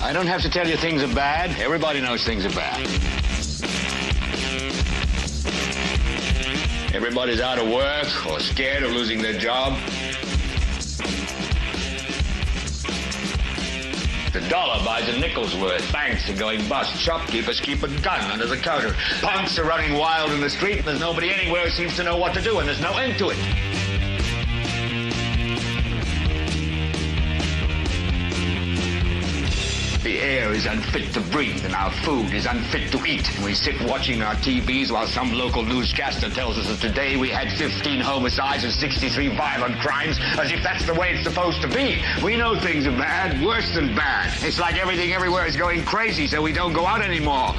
I don't have to tell you things are bad. Everybody knows things are bad. Everybody's out of work or scared of losing their job. The dollar buys a nickel's worth. Banks are going bust. Shopkeepers keep a gun under the counter. Punks are running wild in the street, and there's nobody anywhere who seems to know what to do, and there's no end to it. The air is unfit to breathe, and our food is unfit to eat. And we sit watching our TVs while some local newscaster tells us that today we had 15 homicides and 63 violent crimes, as if that's the way it's supposed to be. We know things are bad, worse than bad. It's like everything everywhere is going crazy, so we don't go out anymore.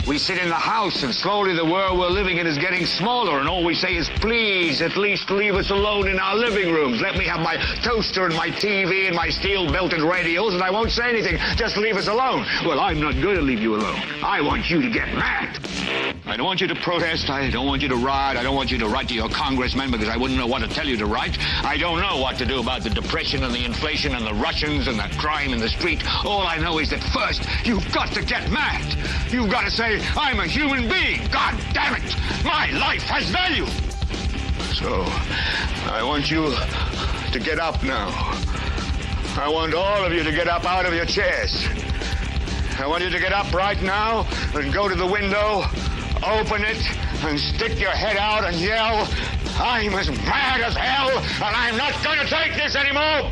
We sit in the house, and slowly the world we're living in is getting smaller, and all we say is, please, at least leave us alone in our living rooms. Let me have my toaster and my TV and my steel-belted radios, and I won't say anything. Just leave us alone. Well, I'm not going to leave you alone. I want you to get mad. I don't want you to protest. I don't want you to riot. I don't want you to write to your congressman because I wouldn't know what to tell you to write. I don't know what to do about the depression and the inflation and the Russians and the crime in the street. All I know is that first, you've got to get mad. You've got to say, I'm a human being. God damn it. My life has value. So, I want you to get up now. I want all of you to get up out of your chairs. I want you to get up right now and go to the window, open it, and stick your head out and yell, I'm as mad as hell, and I'm not going to take this anymore.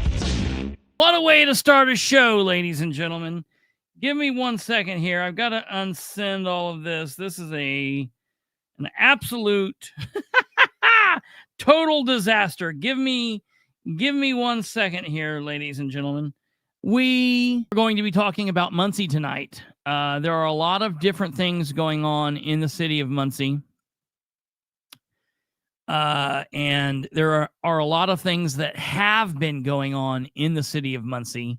What a way to start a show, ladies and gentlemen. Give me 1 second here. I've got to unsend all of this. This is an absolute total disaster. Give me 1 second here, ladies and gentlemen. We are going to be talking about Muncie tonight. There are a lot of different things going on in the city of Muncie. And there are a lot of things that have been going on in the city of Muncie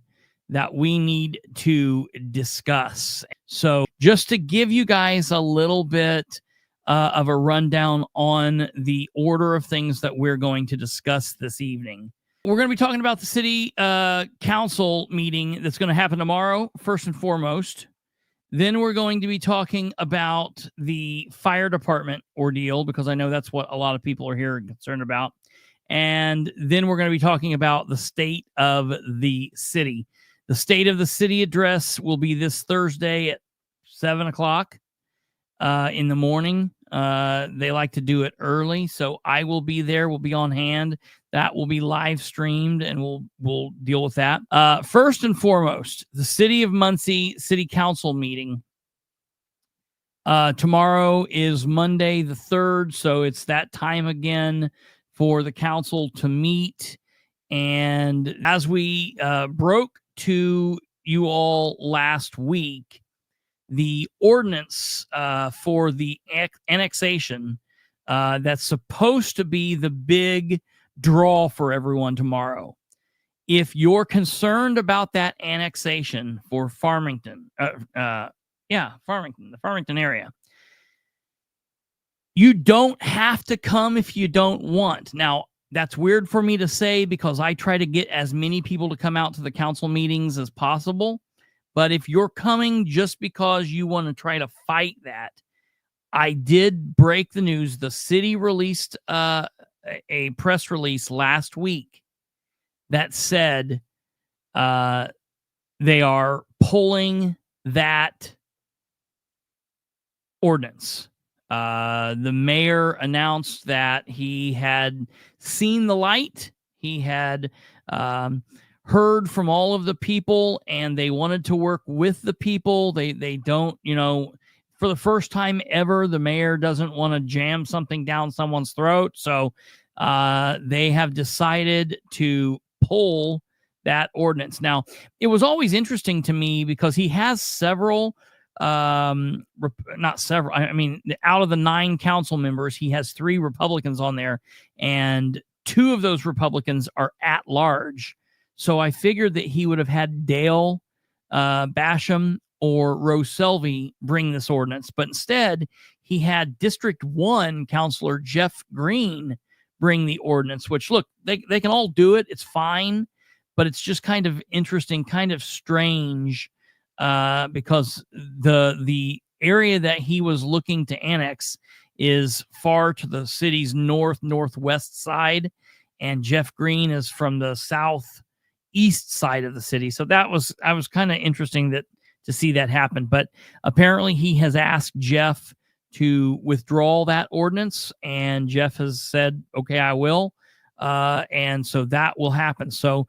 that we need to discuss. So just to give you guys a little bit of a rundown on the order of things that we're going to discuss this evening. We're going to be talking about the city council meeting that's going to happen tomorrow, first and foremost. Then we're going to be talking about the fire department ordeal, because I know that's what a lot of people are here concerned about. And then we're going to be talking about the state of the city. The State of the City address will be this Thursday at 7 o'clock in the morning. They like to do it early, so I will be there. We'll be on hand. That will be live streamed, and we'll deal with that. First and foremost, the City of Muncie City Council meeting. Tomorrow is Monday the 3rd, so it's that time again for the council to meet. And as we broke to you all last week, the ordinance for the annexation that's supposed to be the big draw for everyone tomorrow. If you're concerned about that annexation for Farmington, Farmington, the Farmington area, you don't have to come if you don't want. Now, that's weird for me to say because I try to get as many people to come out to the council meetings as possible. But if you're coming just because you want to try to fight that, I did break the news. The city released a press release last week that said they are pulling that ordinance. The mayor announced that he had seen the light. He had heard from all of the people, and they wanted to work with the people. They don't, for the first time ever, the mayor doesn't want to jam something down someone's throat. So they have decided to pull that ordinance. Now, it was always interesting to me because he has several not several. I mean, out of the 9 council members, he has 3 Republicans on there, and 2 of those Republicans are at large. So I figured that he would have had Dale Basham or Rose Selvey bring this ordinance, but instead he had District 1 Councilor Jeff Green bring the ordinance, which look, they can all do it. It's fine, but it's just kind of interesting, kind of strange, because the area that he was looking to annex is far to the city's northwest side, and Jeff Green is from the southeast side of the city. So I was kind of interesting to see that happen. But apparently he has asked Jeff to withdraw that ordinance, and Jeff has said, okay, I will. And so that will happen. So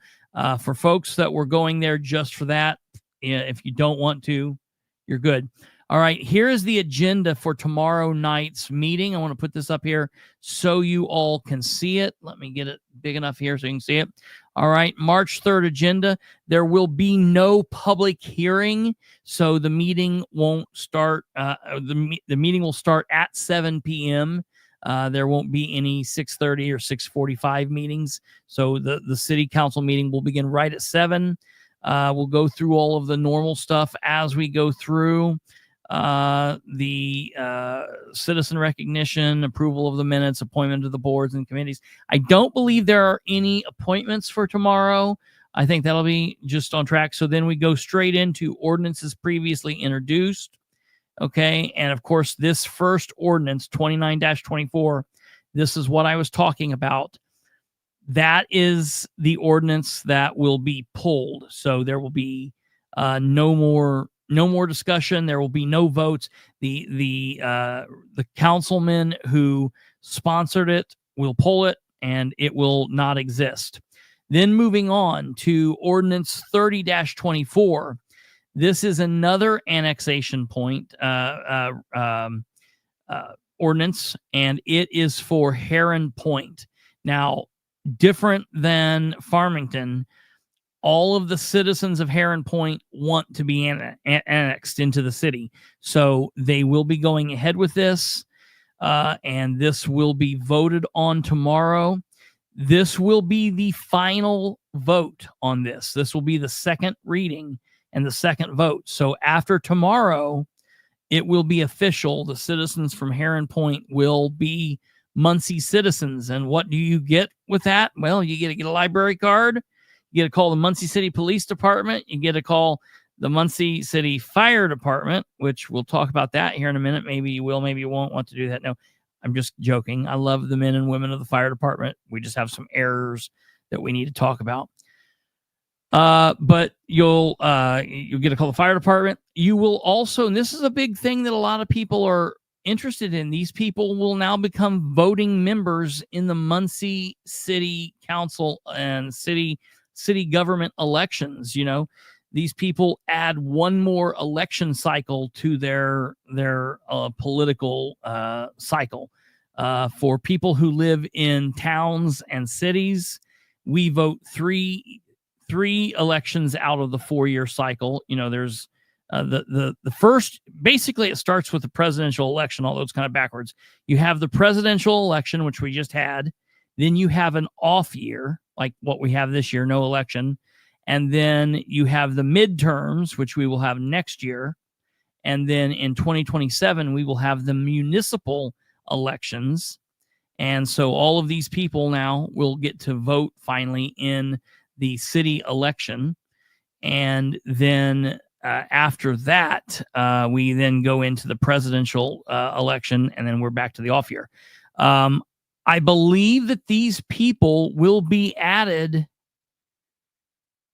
for folks that were going there just for that, if you don't want to, you're good. All right, here is the agenda for tomorrow night's meeting. I want to put this up here so you all can see it. Let me get it big enough here so you can see it. All right, March 3rd agenda. There will be no public hearing, so the meeting won't start. The meeting will start at 7 p.m. There won't be any 6:30 or 6:45 meetings. So the city council meeting will begin right at 7. We'll go through all of the normal stuff as we go through. The citizen recognition, approval of the minutes, appointment to the boards and committees. I don't believe there are any appointments for tomorrow. I think that'll be just on track. So then we go straight into ordinances previously introduced. Okay. And of course, this first ordinance, 29-24, this is what I was talking about. That is the ordinance that will be pulled. So there will be no more discussion. There will be no votes. The councilman who sponsored it will pull it, and it will not exist. Then moving on to ordinance 30-24. This is another annexation point ordinance, and it is for Heron Point. Now, different than Farmington, all of the citizens of Heron Point want to be annexed into the city. So they will be going ahead with this, and this will be voted on tomorrow. This will be the final vote on this. This will be the second reading and the second vote. So after tomorrow, it will be official. The citizens from Heron Point will be Muncie citizens. And what do you get with that? Well, you get a library card. You get to call the Muncie City Police Department. You get to call the Muncie City Fire Department, which we'll talk about that here in a minute. Maybe you will, maybe you won't want to do that. No, I'm just joking. I love the men and women of the fire department. We just have some errors that we need to talk about. But you'll get to call the fire department. You will also, and this is a big thing that a lot of people are interested in, these people will now become voting members in the Muncie City Council and city government elections. You know, these people add one more election cycle to their political cycle. For people who live in towns and cities, we vote three elections out of the 4-year cycle. You know, there's the first, basically it starts with the presidential election, although it's kind of backwards. You have the presidential election, which we just had. Then you have an off year, like what we have this year, no election. And then you have the midterms, which we will have next year. And then in 2027, we will have the municipal elections. And so all of these people now will get to vote finally in the city election. And then after that, we then go into the presidential election, and then we're back to the off year. I believe that these people will be added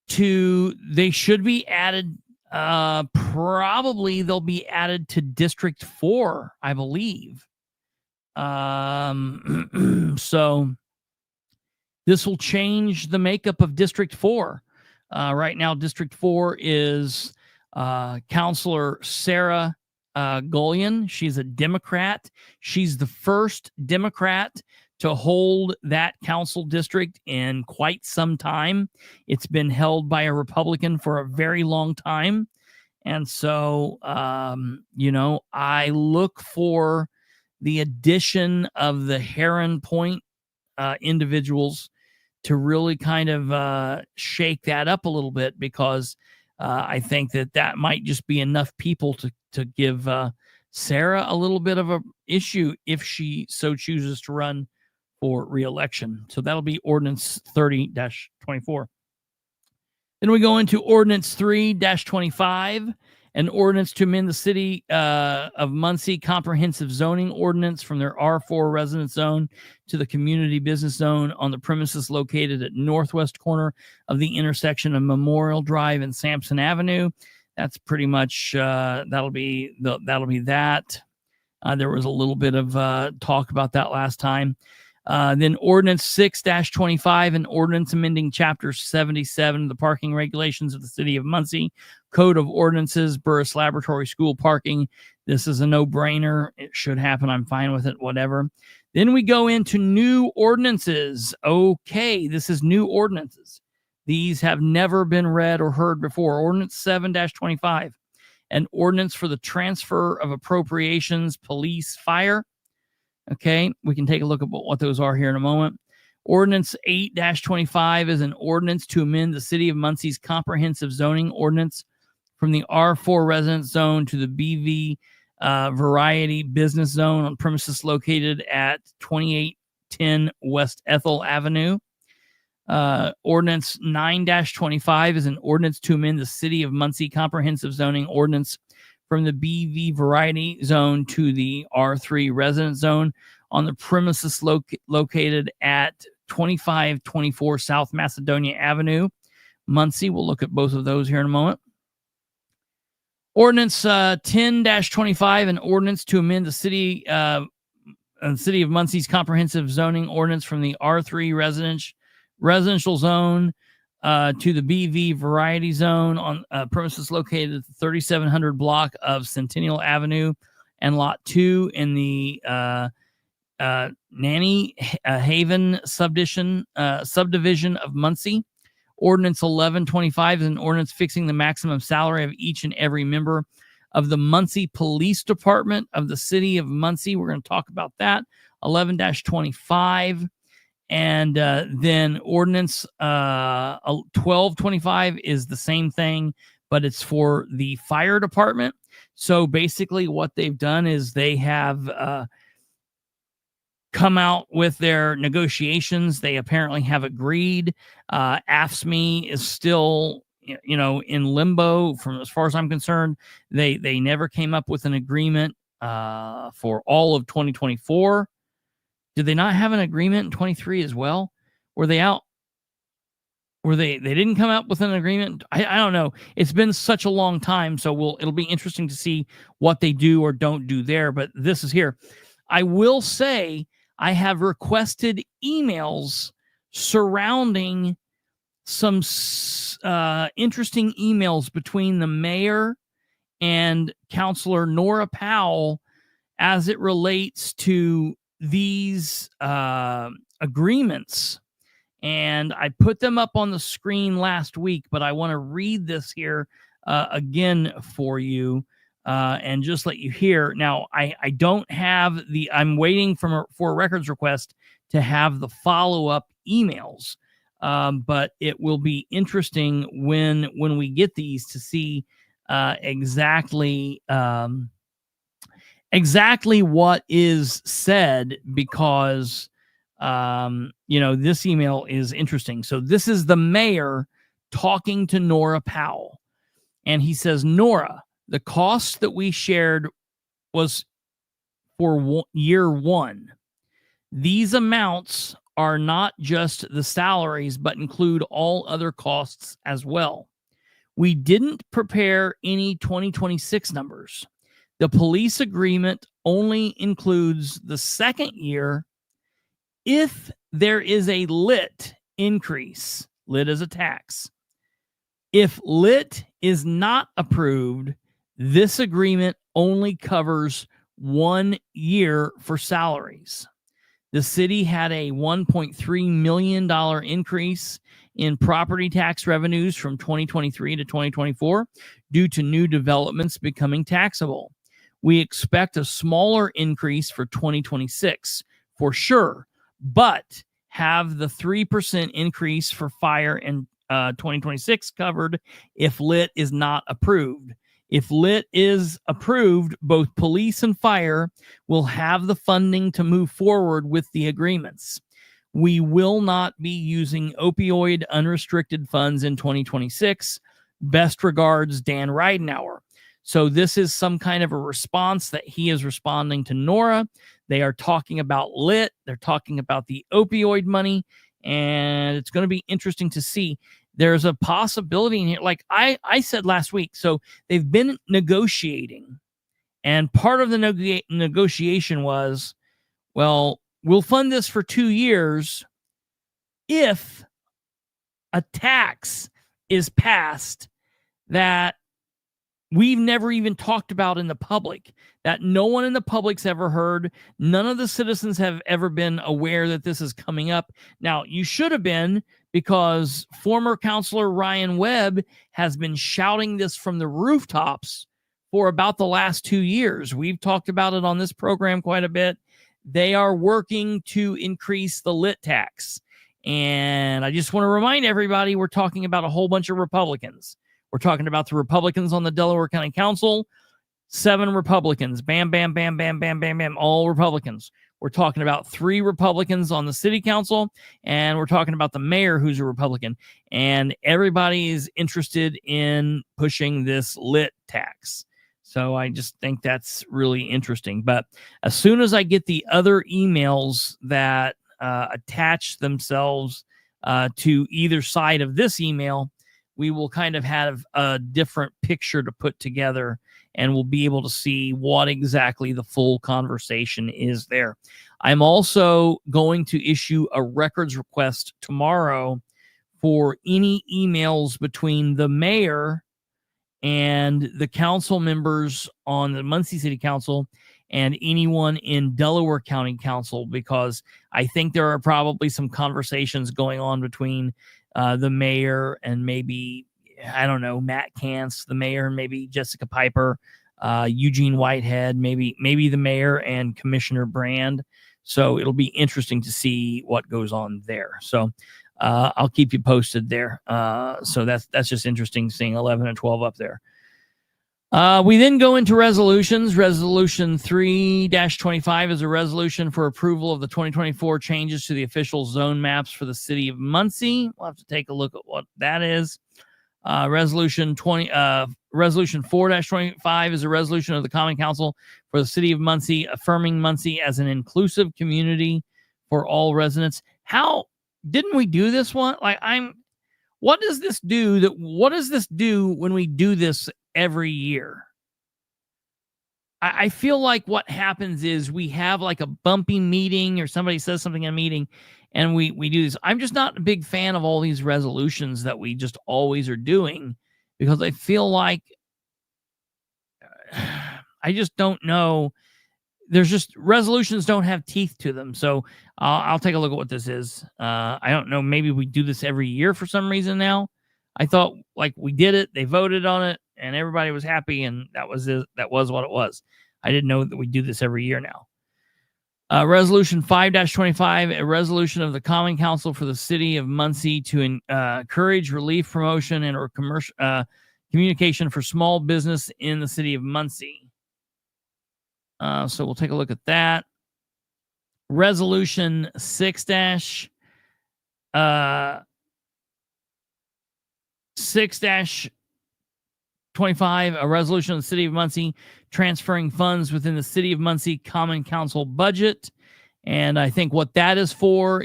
they should be added, probably they'll be added to District 4, I believe. So this will change the makeup of District 4. Right now, District 4 is Councilor Sarah Golian. She's a Democrat. She's the first Democrat to hold that council district in quite some time. It's been held by a Republican for a very long time. And so, you know, I look for the addition of the Heron Point individuals to really kind of shake that up a little bit, because I think that might just be enough people to give Sarah a little bit of a issue if she so chooses to run for re-election. So that'll be Ordinance 30-24. Then we go into Ordinance 3-25, an ordinance to amend the City of Muncie Comprehensive Zoning Ordinance from their R4 residence zone to the community business zone on the premises located at northwest corner of the intersection of Memorial Drive and Sampson Avenue. That's pretty much that'll be that. There was a little bit of talk about that last time. Then Ordinance 6-25, an ordinance amending Chapter 77 of the parking regulations of the City of Muncie, Code of Ordinances, Burris Laboratory School parking. This is a no-brainer. It should happen. I'm fine with it, whatever. Then we go into new ordinances. Okay, this is new ordinances. These have never been read or heard before. Ordinance 7-25, an ordinance for the transfer of appropriations, police, fire. Okay, we can take a look at what those are here in a moment. Ordinance 8-25 is an ordinance to amend the City of Muncie's comprehensive zoning ordinance from the R4 residence zone to the BV variety business zone on premises located at 2810 West Ethel Avenue. Ordinance 9-25 is an ordinance to amend the City of Muncie comprehensive zoning ordinance from the BV variety zone to the R3 residence zone on the premises located at 2524 South Macedonia Avenue, Muncie. We'll look at both of those here in a moment. Ordinance 10-25, an ordinance to amend the City of Muncie's comprehensive zoning ordinance from the R3 residential zone to the BV variety zone on premises located at the 3700 block of Centennial Avenue and Lot 2 in the Nanny Haven subdivision of Muncie. Ordinance 11-25 is an ordinance fixing the maximum salary of each and every member of the Muncie Police Department of the City of Muncie. We're going to talk about that. 11-25. And then Ordinance 12-25 is the same thing, but it's for the fire department. So basically what they've done is they have come out with their negotiations. They apparently have agreed. AFSCME is still, in limbo from as far as I'm concerned. They never came up with an agreement for all of 2024. Did they not have an agreement in 23 as well? Were they out? Were they didn't come out with an agreement? I don't know. It's been such a long time, so it'll be interesting to see what they do or don't do there. But this is here. I will say I have requested emails surrounding some interesting emails between the mayor and Councilor Nora Powell as it relates to these agreements. And I put them up on the screen last week, but I want to read this here again for you and just let you hear. Now, I don't have I'm waiting for a records request to have the follow-up emails, but it will be interesting when we get these to see exactly what is said, because this email is interesting. So this is the mayor talking to Nora Powell, and he says, Nora, the cost that we shared was for year one. These amounts are not just the salaries, but include all other costs as well. We didn't prepare any 2026 numbers. The police agreement only includes the second year if there is a lit increase. Lit is a tax. If lit is not approved, this agreement only covers 1 year for salaries. The city had a $1.3 million increase in property tax revenues from 2023 to 2024 due to new developments becoming taxable. We expect a smaller increase for 2026 for sure, but have the 3% increase for fire in 2026 covered if lit is not approved. If lit is approved, both police and fire will have the funding to move forward with the agreements. We will not be using opioid unrestricted funds in 2026. Best regards, Dan Ridenour. So this is some kind of a response that he is responding to Nora. They are talking about lit. They're talking about the opioid money, and it's going to be interesting to see. There's a possibility in here. Like I said last week, so they've been negotiating, and part of the negotiation was, well, we'll fund this for 2 years if a tax is passed that we've never even talked about in the public, that no one in the public's ever heard. None of the citizens have ever been aware that this is coming up. Now, you should have been, because former Councilor Ryan Webb has been shouting this from the rooftops for about the last 2 years. We've talked about it on this program quite a bit. They are working to increase the lit tax. And I just want to remind everybody, we're talking about a whole bunch of Republicans. We're talking about the Republicans on the Delaware County Council, 7 Republicans, bam, bam, bam, bam, bam, bam, bam, all Republicans. We're talking about 3 Republicans on the city council, and we're talking about the mayor, who's a Republican. And everybody is interested in pushing this lit tax. So I just think that's really interesting. But as soon as I get the other emails that attach themselves to either side of this email, we will kind of have a different picture to put together, and we'll be able to see what exactly the full conversation is there. I'm also going to issue a records request tomorrow for any emails between the mayor and the council members on the Muncie City Council and anyone in Delaware County Council, because I think there are probably some conversations going on between the mayor and maybe, I don't know, Matt Kantz, the mayor, and maybe Jessica Piper, Eugene Whitehead, maybe the mayor and Commissioner Brand. So it'll be interesting to see what goes on there. So I'll keep you posted there. So that's just interesting seeing 11 and 12 up there. We then go into resolutions. Resolution 3-25 is a resolution for approval of the 2024 changes to the official zone maps for the city of Muncie. We'll have to take a look at what that is. Resolution 4-25 is a resolution of the Common Council for the city of Muncie, affirming Muncie as an inclusive community for all residents. How didn't we do this one? What does this do? What does this do when we do this every year? I feel like what happens is we have like a bumpy meeting, or somebody says something in a meeting, and we do this. I'm just not a big fan of all these resolutions that we just always are doing, because I feel like I just don't know. There's just, resolutions don't have teeth to them. So I'll take a look at what this is. I don't know. Maybe we do this every year for some reason now. I thought like we did it, they voted on it, and everybody was happy, and that was it. That was what it was. I didn't know that we do this every year now. Resolution 5-25, a resolution of the Common Council for the City of Muncie to encourage relief, promotion, and or commercial communication for small business in the City of Muncie. So we'll take a look at that. Resolution 6-25, a resolution of the City of Muncie transferring funds within the City of Muncie Common Council budget. And I think what that is for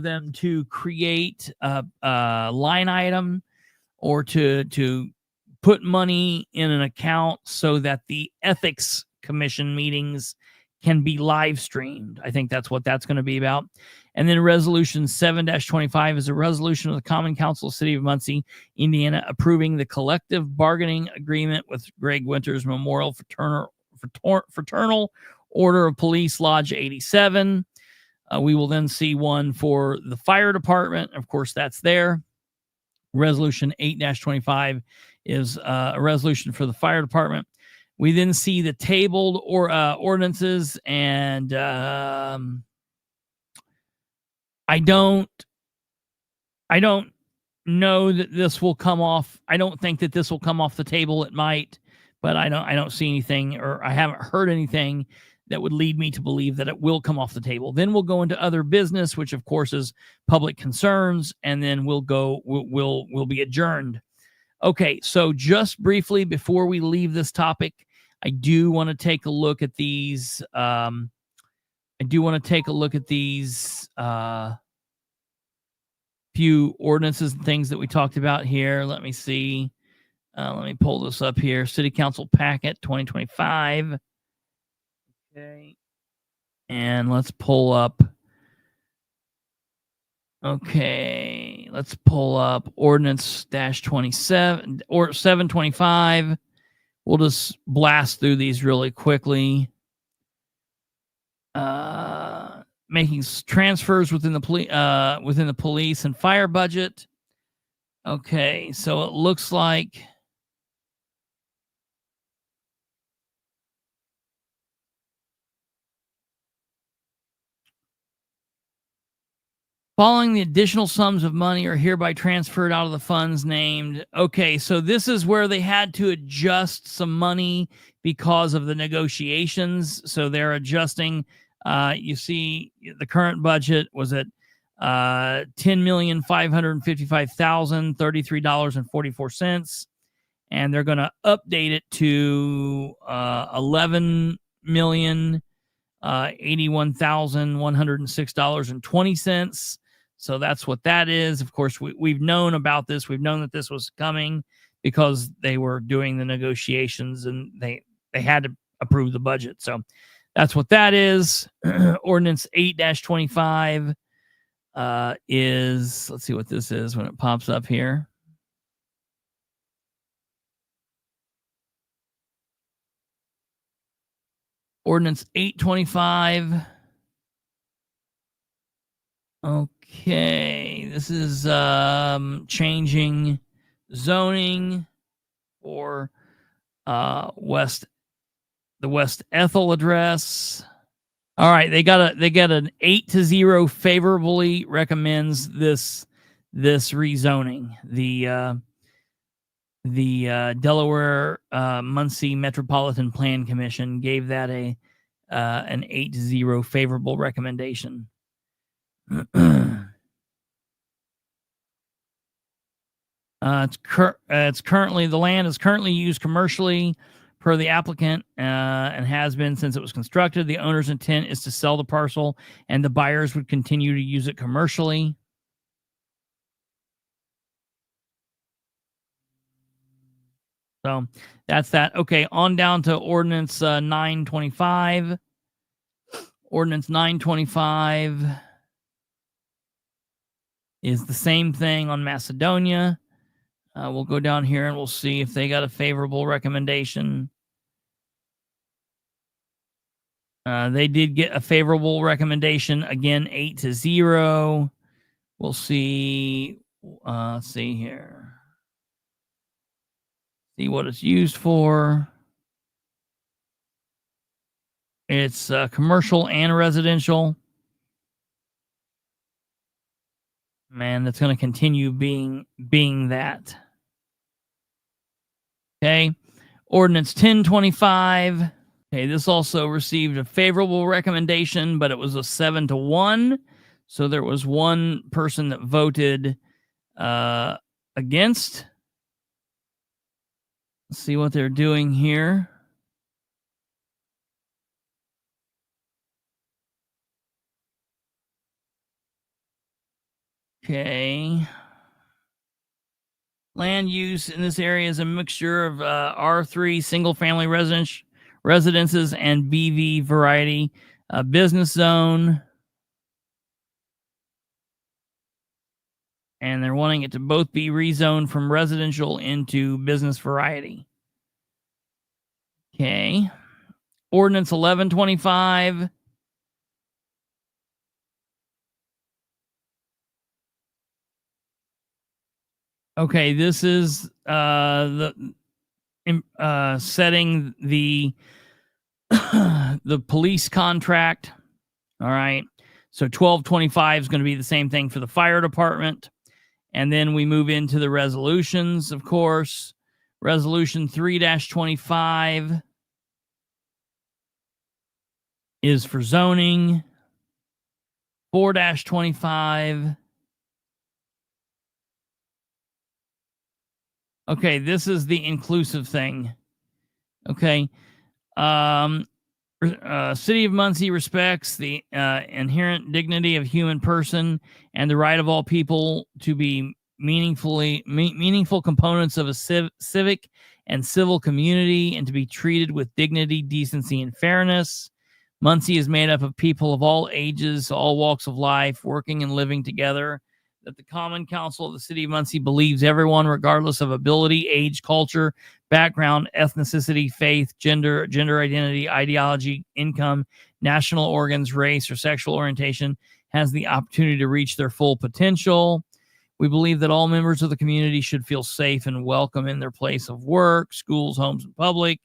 them to create a line item, or to put money in an account so that the ethics commission meetings can be live streamed. I think that's what that's going to be about. And then resolution 7-25 is a resolution of the Common Council of City of Muncie, Indiana, approving the collective bargaining agreement with Greg Winters Memorial Fraternal Order of Police Lodge 87. We will then see one for the fire department. Of course, that's there. Resolution 8-25 is a resolution for the fire department. We then see the tabled ordinances, and I don't know that this will come off. I don't think that this will come off the table. It might, but I don't see anything, or I haven't heard anything that would lead me to believe that it will come off the table. Then we'll go into other business, which of course is public concerns, and then we'll be adjourned. Okay, so just briefly before we leave this topic, I do want to take a look at these. Few ordinances and things that we talked about here. Let me see. Let me pull this up here. City Council Packet 2025. Okay. And let's pull up. Okay. Let's pull up Ordinance -27 or 725. We'll just blast through these really quickly. Making transfers within the police and fire budget. Okay, so it looks like following the additional sums of money are hereby transferred out of the funds named. Okay, so this is where they had to adjust some money because of the negotiations. So they're adjusting. You see, the current budget was at $10,555,033.44, and they're going to update it to $11,081,106.20. So that's what that is. Of course, we've known about this. We've known that this was coming because they were doing the negotiations and they had to approve the budget. So that's what that is. Ordinance 8-25 is, let's see what this is when it pops up here. Ordinance 825. Okay, this is changing zoning for the West Ethel address. All right, they got an 8-0 favorably recommends this rezoning. The Delaware Muncie Metropolitan Plan Commission gave that an 8-0 favorable recommendation. It's currently, the land is currently used commercially per the applicant and has been since it was constructed. The owner's intent is to sell the parcel and the buyers would continue to use it commercially. So that's that. Okay, on down to Ordinance 925. Ordinance 925 is the same thing on Macedonia. We'll go down here and we'll see if they got a favorable recommendation. They did get a favorable recommendation. Again, 8-0. We'll see. Let's see here. See what it's used for. It's commercial and residential. Man, that's going to continue being that. Okay. Ordinance 1025. Okay, this also received a favorable recommendation, but it was a 7-1. So there was one person that voted against. Let's see what they're doing here. Okay. Land use in this area is a mixture of R3 single-family residences and BV variety business zone. And they're wanting it to both be rezoned from residential into business variety. Okay. Ordinance 1125. Okay, this is setting the the police contract. All right. So 1225 is going to be the same thing for the fire department. And then we move into the resolutions, of course. Resolution 3-25. is for zoning. 4-25. Okay, this is the inclusive thing. Okay. City of Muncie respects the inherent dignity of human person and the right of all people to be meaningful components of a civic and civil community and to be treated with dignity, decency, and fairness. Muncie is made up of people of all ages, all walks of life, working and living together. That the Common Council of the City of Muncie believes everyone, regardless of ability, age, culture, background, ethnicity, faith, gender identity, ideology, income, national organs, race, or sexual orientation, has the opportunity to reach their full potential. We believe that all members of the community should feel safe and welcome in their place of work, schools, homes, and public.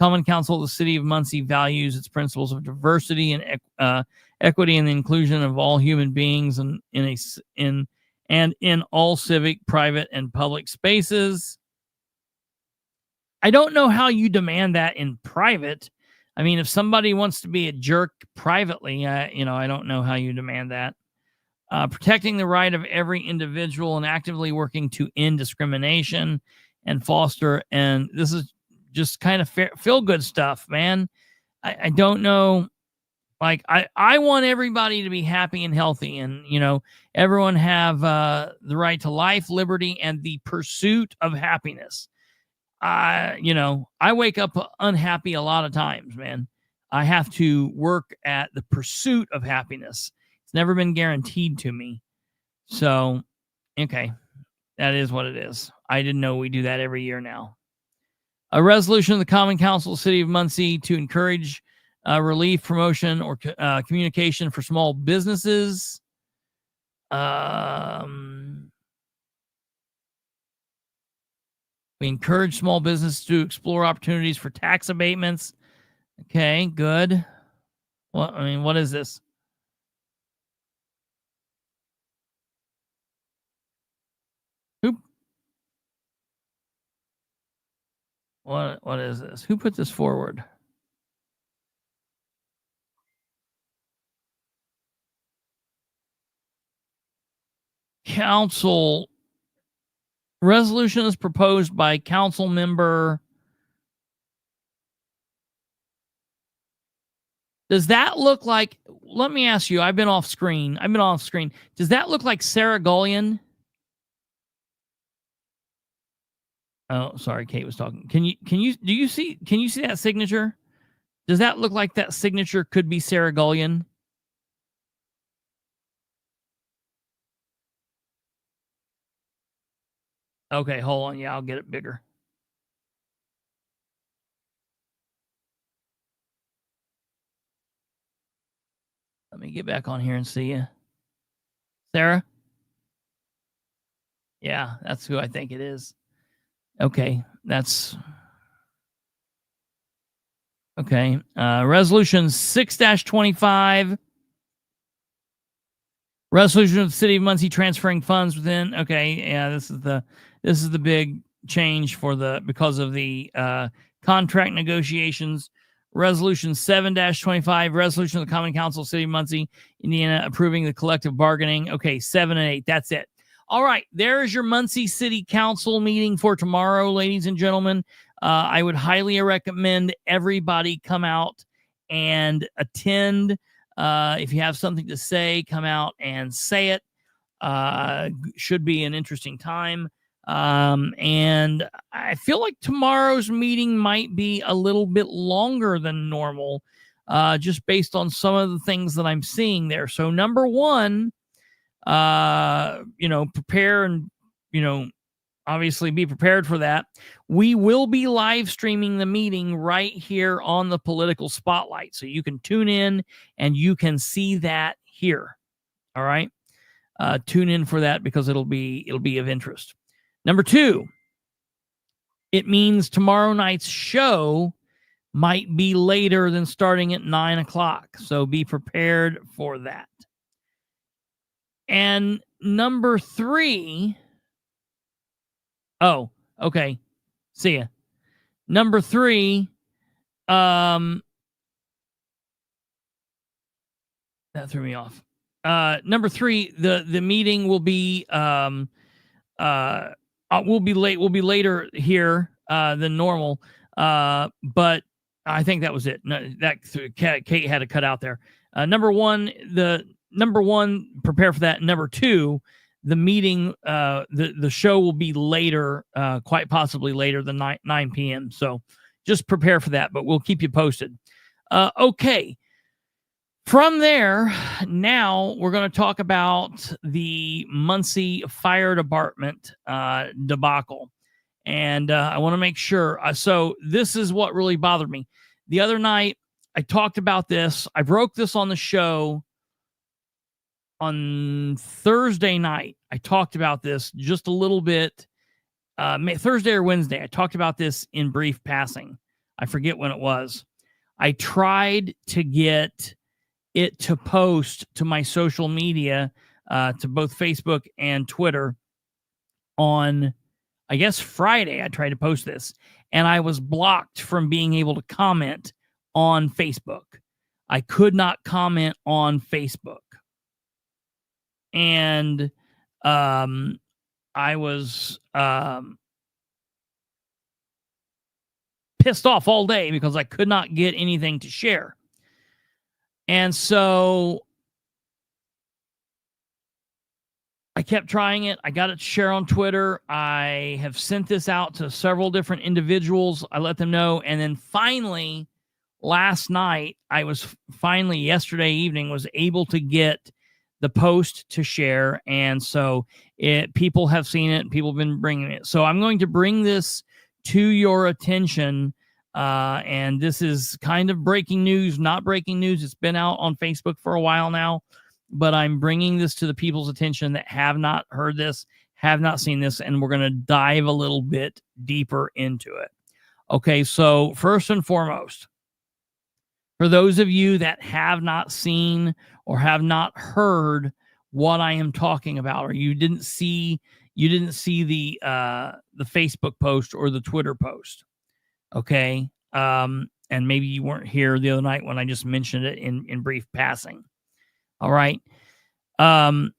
Common Council of the City of Muncie values its principles of diversity and equity and the inclusion of all human beings in all civic, private, and public spaces. I don't know how you demand that in private. I mean, if somebody wants to be a jerk privately, I don't know how you demand that. Protecting the right of every individual and actively working to end discrimination and foster. And this is just kind of feel good stuff, man. I don't know. Like, I want everybody to be happy and healthy and, everyone have the right to life, liberty, and the pursuit of happiness. I wake up unhappy a lot of times, man. I have to work at the pursuit of happiness. It's never been guaranteed to me. So, okay, that is what it is. I didn't know we do that every year now. A resolution of the Common Council of the City of Muncie to encourage relief, promotion, or communication for small businesses. We encourage small businesses to explore opportunities for tax abatements. Okay, good. Well, what is this? What is this? Who put this forward? Council resolution is proposed by council member. Does that look like, let me ask you, I've been off screen. Does that look like Sarah Gullion? Oh, sorry, Kate was talking. Can you see that signature? Does that look like that signature could be Sarah Gullion? Okay, hold on. Yeah, I'll get it bigger. Let me get back on here and see you. Sarah? Yeah, that's who I think it is. Okay, that's... Okay, resolution 6-25. Resolution of the City of Muncie transferring funds within. Okay, yeah, this is the big change because of the contract negotiations. Resolution 7-25, resolution of the Common Council of City of Muncie, Indiana, approving the collective bargaining. Okay, 7 and 8. That's it. All right, there's your Muncie City Council meeting for tomorrow, ladies and gentlemen. I would highly recommend everybody come out and attend. If you have something to say, come out and say it. Should be an interesting time. And I feel like tomorrow's meeting might be a little bit longer than normal, just based on some of the things that I'm seeing there. So number one, prepare and, obviously be prepared for that. We will be live streaming the meeting right here on the Political Spotlight. So you can tune in and you can see that here. All right. Tune in for that because it'll be of interest. Number two, it means tomorrow night's show might be later than starting at 9 o'clock. So be prepared for that. And number three, oh, okay. See ya. Number three, That threw me off. Number 3, the meeting will be we'll be late. We'll be later here than normal. But I think that was it. No, Kate had to cut out there. Number one, prepare for that. Number 2, the meeting, the show will be later, quite possibly later than 9 p.m. So just prepare for that, but we'll keep you posted. Okay. From there, now we're going to talk about the Muncie Fire Department debacle. And I want to make sure. So this is what really bothered me. The other night, I talked about this. I broke this on the show on Thursday night. I talked about this just a little bit. Thursday or Wednesday, I talked about this in brief passing. I forget when it was. I tried to get it to post to my social media, to both Facebook and Twitter on, I guess, Friday. I tried to post this, and I was blocked from being able to comment on Facebook. I could not comment on Facebook. And I was pissed off all day because I could not get anything to share. And so I kept trying it. I got it to share on Twitter. I have sent this out to several different individuals. I let them know. And then finally, last night, yesterday evening, was able to get the post to share. And so people have seen it. People have been bringing it. So I'm going to bring this to your attention. And this is kind of breaking news, not breaking news. It's been out on Facebook for a while now, but I'm bringing this to the people's attention that have not heard this, have not seen this, and we're going to dive a little bit deeper into it. Okay, so first and foremost, for those of you that have not seen or have not heard what I am talking about, or you didn't see the Facebook post or the Twitter post. Okay. And maybe you weren't here the other night when I just mentioned it in brief passing. All right. The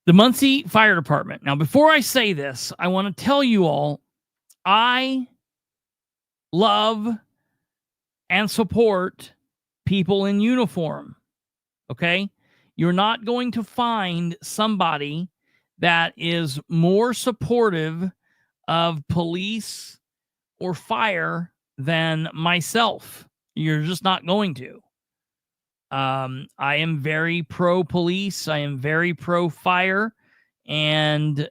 Muncie Fire Department. Now, before I say this, I want to tell you all, I love and support people in uniform. Okay. You're not going to find somebody that is more supportive of police or fire than myself. You're just not going to. I am very pro police. I am very pro fire, and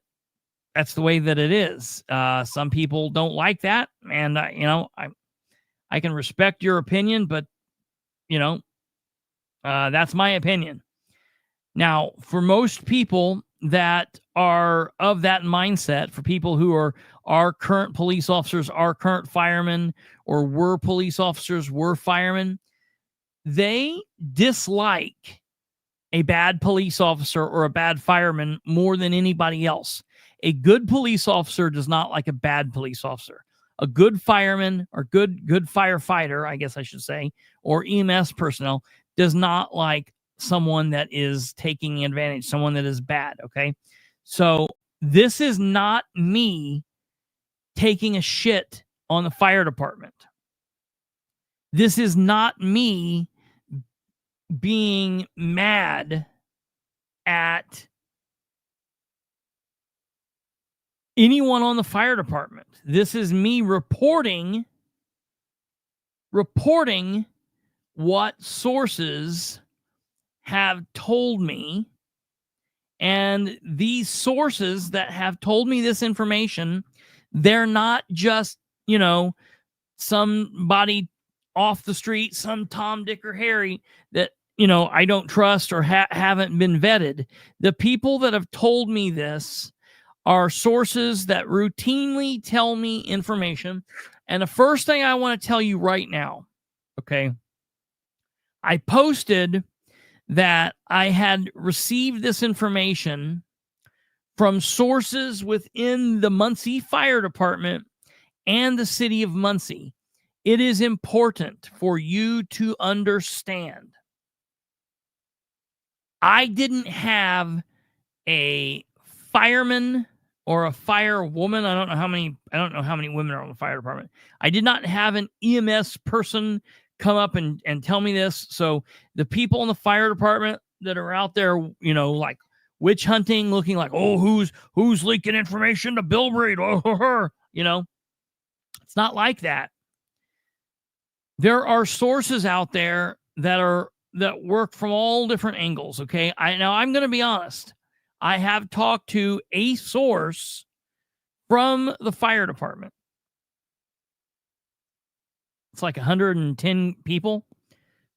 that's the way that it is. Some people don't like that, and I can respect your opinion, but that's my opinion. Now, for most people that are of that mindset, for people who are current police officers, are current firemen, or were police officers, were firemen, they dislike a bad police officer or a bad fireman more than anybody else. A good police officer does not like a bad police officer. A good fireman or good firefighter, I guess I should say, or EMS personnel does not like someone that is taking advantage, someone that is bad. Okay. So this is not me taking a shit on the fire department. This is not me being mad at anyone on the fire department. This is me reporting what sources have told me, and these sources that have told me this information, they're not just, somebody off the street, some Tom, Dick, or Harry that, I don't trust or haven't been vetted. The people that have told me this are sources that routinely tell me information. And the first thing I want to tell you right now, okay, I posted that I had received this information from sources within the Muncie Fire Department and the City of Muncie. It is important for you to understand I didn't have a fireman or a firewoman. I don't know how many women are on the fire department. I did not have an EMS person come up and tell me this. So the people in the fire department that are out there, like witch hunting, looking like, oh, who's leaking information to Bilbrey? It's not like that. There are sources out there that work from all different angles. Okay. I'm going to be honest. I have talked to a source from the fire department. It's like 110 people.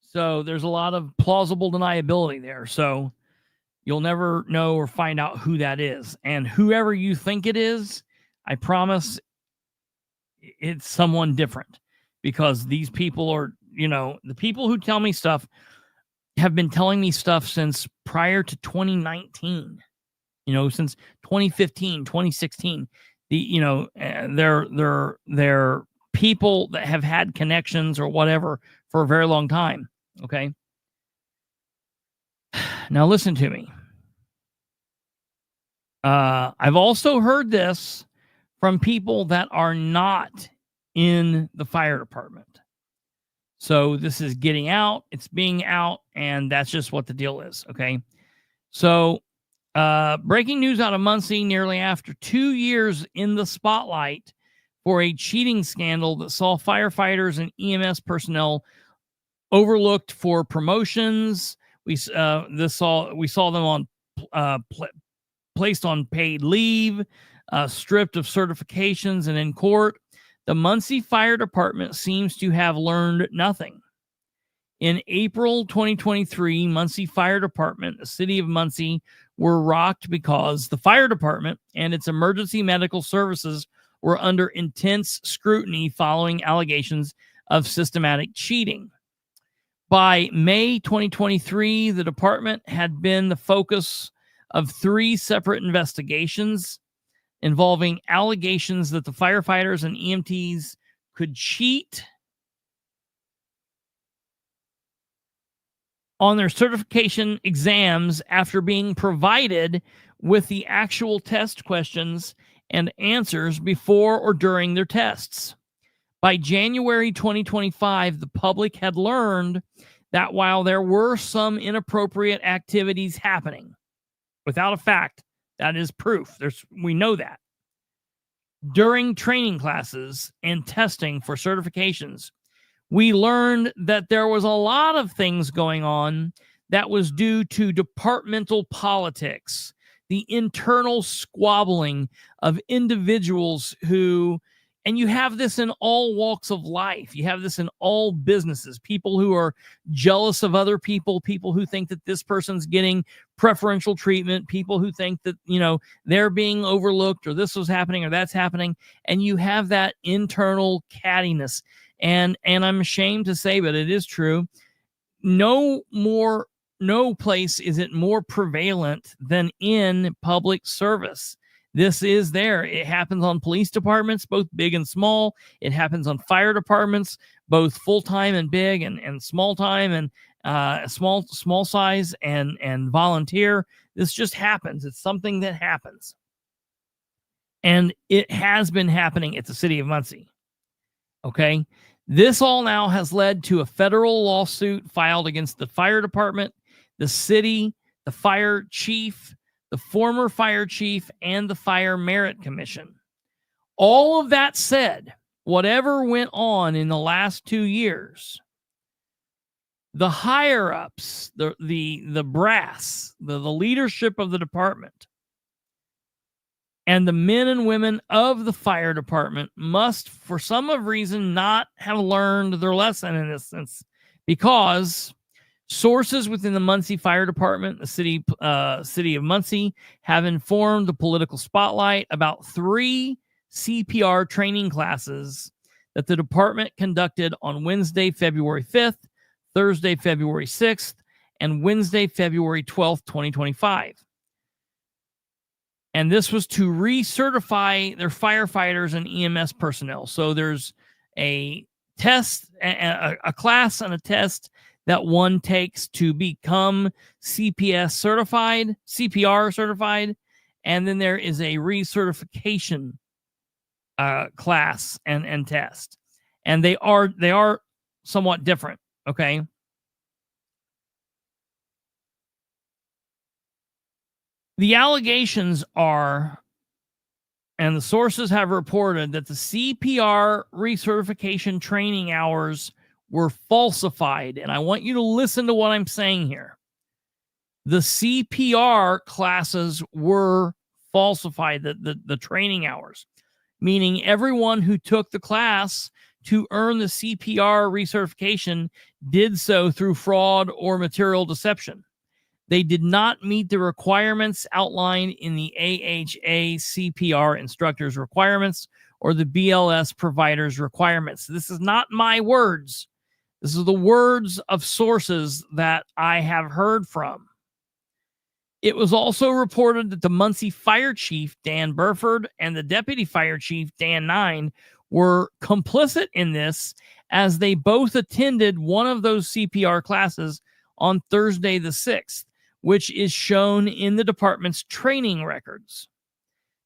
So there's a lot of plausible deniability there. So you'll never know or find out who that is. And whoever you think it is, I promise it's someone different, because these people are, the people who tell me stuff have been telling me stuff since prior to 2019, since 2015, 2016. They're people that have had connections or whatever for a very long time. Okay. Now listen to me. I've also heard this from people that are not in the fire department. So this is getting out, it's being out, and that's just what the deal is. Okay. So breaking news out of Muncie nearly after 2 years in the spotlight for a cheating scandal that saw firefighters and EMS personnel overlooked for promotions. We saw them on placed on paid leave, stripped of certifications, and in court. The Muncie Fire Department seems to have learned nothing. In April 2023, Muncie Fire Department, the City of Muncie, were rocked because the fire department and its emergency medical services were under intense scrutiny following allegations of systematic cheating. By May 2023, the department had been the focus of 3 separate investigations involving allegations that the firefighters and EMTs could cheat on their certification exams after being provided with the actual test questions and answers before or during their tests. By January 2025, the public had learned that while there were some inappropriate activities happening, without a fact, that is proof. We know that. During training classes and testing for certifications, we learned that there was a lot of things going on that was due to departmental politics, the internal squabbling of individuals who, and you have this in all walks of life. You have this in all businesses. People who are jealous of other people, people who think that this person's getting preferential treatment, people who think that, they're being overlooked, or this was happening or that's happening. And you have that internal cattiness. And I'm ashamed to say, but it is true. No place is it more prevalent than in public service. This is there. It happens on police departments, both big and small. It happens on fire departments, both full-time and big, and small-time and small size and volunteer. This just happens. It's something that happens. And it has been happening at the City of Muncie. Okay? This all now has led to a federal lawsuit filed against the fire department, the city, the fire chief, the former fire chief, and the Fire Merit Commission. All of that said, whatever went on in the last 2 years, the higher-ups, the brass, the leadership of the department, and the men and women of the fire department must, for some reason, not have learned their lesson in this sense, because sources within the Muncie Fire Department, the City of Muncie, have informed the political spotlight about 3 CPR training classes that the department conducted on Wednesday, February 5th, Thursday, February 6th, and Wednesday, February 12th, 2025. And this was to recertify their firefighters and EMS personnel. So there's a test, a class and a test that one takes to become CPR certified, and then there is a recertification class and test, and they are somewhat different. Okay. The allegations are, and the sources have reported, that the CPR recertification training hours were falsified. And I want you to listen to what I'm saying here. The CPR classes were falsified, the training hours, meaning everyone who took the class to earn the CPR recertification did so through fraud or material deception. They did not meet the requirements outlined in the AHA CPR instructors' requirements or the BLS providers' requirements. This is not my words. This is the words of sources that I have heard from. It was also reported that the Muncie Fire Chief, Dan Burford, and the Deputy Fire Chief, Dan Nine, were complicit in this, as they both attended one of those CPR classes on Thursday the 6th, which is shown in the department's training records.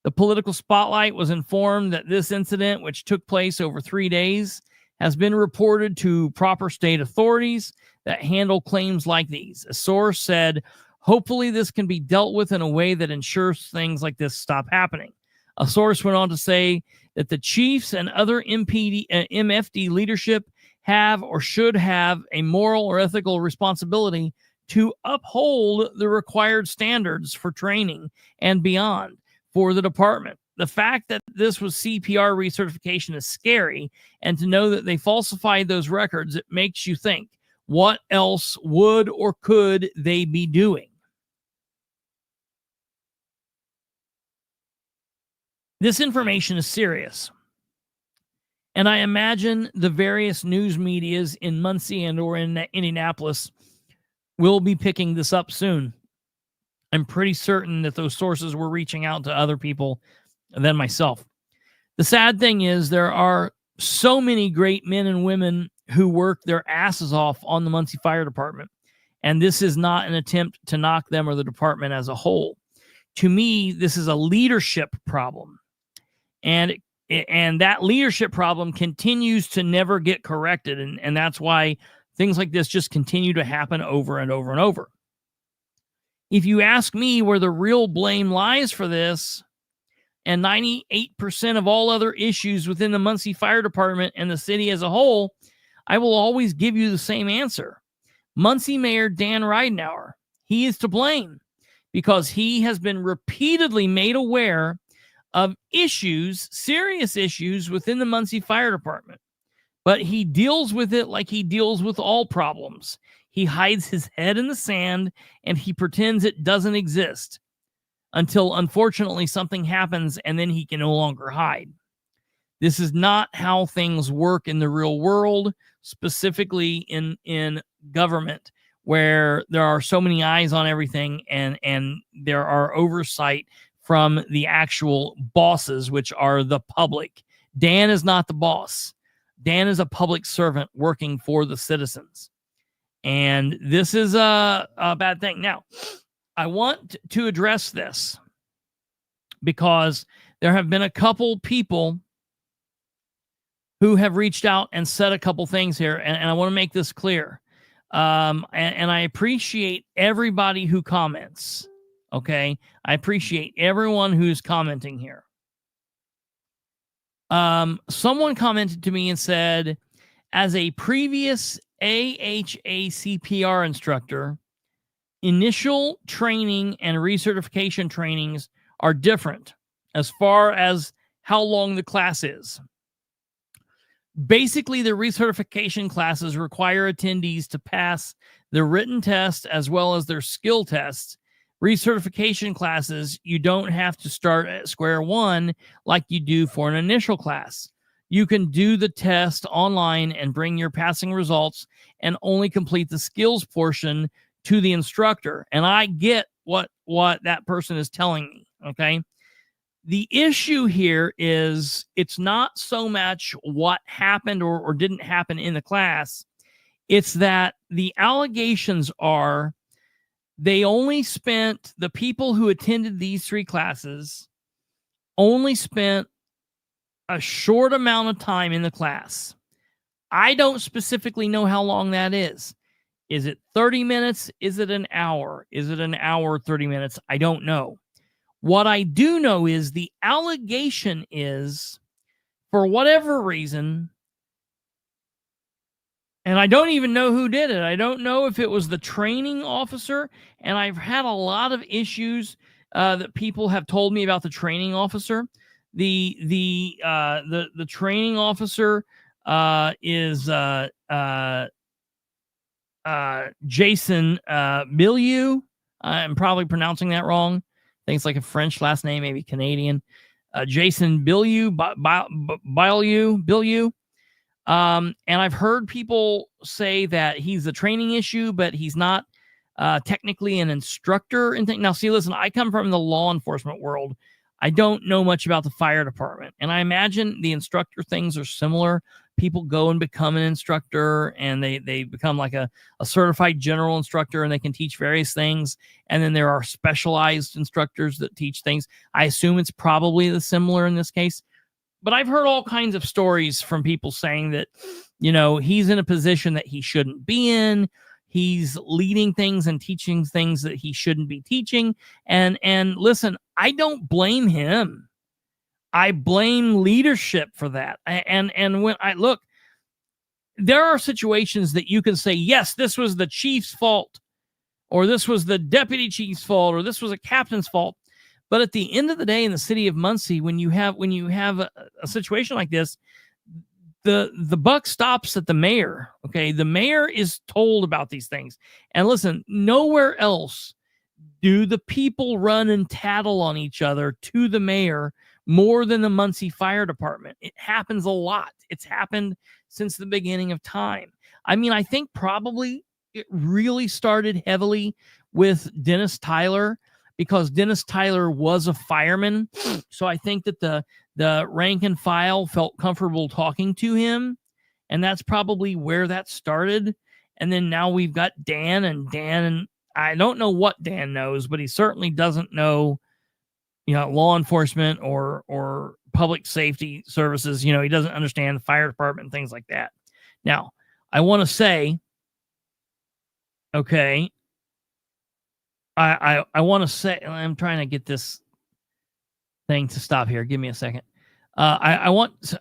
The political spotlight was informed that this incident, which took place over 3 days, has been reported to proper state authorities that handle claims like these. A source said, hopefully this can be dealt with in a way that ensures things like this stop happening. A source went on to say that the chiefs and other MFD leadership have or should have a moral or ethical responsibility to uphold the required standards for training and beyond for the department. The fact that this was CPR recertification is scary, and to know that they falsified those records, it makes you think, what else would or could they be doing? This information is serious, and I imagine the various news medias in Muncie and or in Indianapolis will be picking this up soon. I'm pretty certain that those sources were reaching out to other people than myself. The sad thing is there are so many great men and women who work their asses off on the Muncie Fire Department, and this is not an attempt to knock them or the department as a whole. To me, this is a leadership problem, and that leadership problem continues to never get corrected, and that's why things like this just continue to happen over and over and over. If you ask me where the real blame lies for this, and 98% of all other issues within the Muncie Fire Department and the city as a whole, I will always give you the same answer. Muncie Mayor Dan Ridenour, he is to blame because he has been repeatedly made aware of issues, serious issues within the Muncie Fire Department. But he deals with it like he deals with all problems. He hides his head in the sand and he pretends it doesn't exist until, unfortunately, something happens and then he can no longer hide. This is not how things work in the real world, specifically in government, where there are so many eyes on everything and there are oversight from the actual bosses, which are the public. Dan is not the boss. Dan is a public servant working for the citizens. And this is a bad thing. Now, I want to address this because there have been a couple people who have reached out and said a couple things here, and I want to make this clear. And I appreciate everybody who comments, okay? I appreciate everyone who's commenting here. Someone commented to me and said, as a previous AHA CPR instructor, initial training and recertification trainings are different as far as how long the class is. Basically, the recertification classes require attendees to pass the written test as well as their skill tests. Recertification classes, you don't have to start at square one like you do for an initial class. You can do the test online and bring your passing results and only complete the skills portion to the instructor. And I get what that person is telling me, okay? The issue here is it's not so much what happened or didn't happen in the class. It's that the allegations are the people who attended these 3 classes only spent a short amount of time in the class. I don't specifically know how long that is. Is it 30 minutes? Is it an hour? Is it an hour, 30 minutes? I don't know. What I do know is the allegation is, for whatever reason, and I don't even know who did it. I don't know if it was the training officer, and I've had a lot of issues that people have told me about the training officer. The training officer is Jason Bilbrey. I'm probably pronouncing that wrong. I think it's like a French last name, maybe Canadian. Jason Bilbrey. And I've heard people say that he's a training issue, but he's not technically an instructor. Now, see, listen, I come from the law enforcement world. I don't know much about the fire department. And I imagine the instructor things are similar. People go and become an instructor, and they become like a certified general instructor, and they can teach various things. And then there are specialized instructors that teach things. I assume it's probably the similar in this case. But I've heard all kinds of stories from people saying that, he's in a position that he shouldn't be in. He's leading things and teaching things that he shouldn't be teaching. And listen, I don't blame him. I blame leadership for that. And when I look, there are situations that you can say, yes, this was the chief's fault, or this was the deputy chief's fault, or this was a captain's fault. But at the end of the day, in the city of Muncie, when you have a situation like this, the buck stops at the mayor. Okay, the mayor is told about these things. And listen, nowhere else do the people run and tattle on each other to the mayor more than the Muncie Fire Department. It happens a lot. It's happened since the beginning of time. I mean, I think probably it really started heavily with Dennis Tyler, because Dennis Tyler was a fireman. So I think that the rank and file felt comfortable talking to him. And that's probably where that started. And then now we've got Dan, and I don't know what Dan knows, but he certainly doesn't know, law enforcement or public safety services. He doesn't understand the fire department and things like that. Now, I want to say, okay, I want to say, I'm trying to get this thing to stop here. Give me a second. I want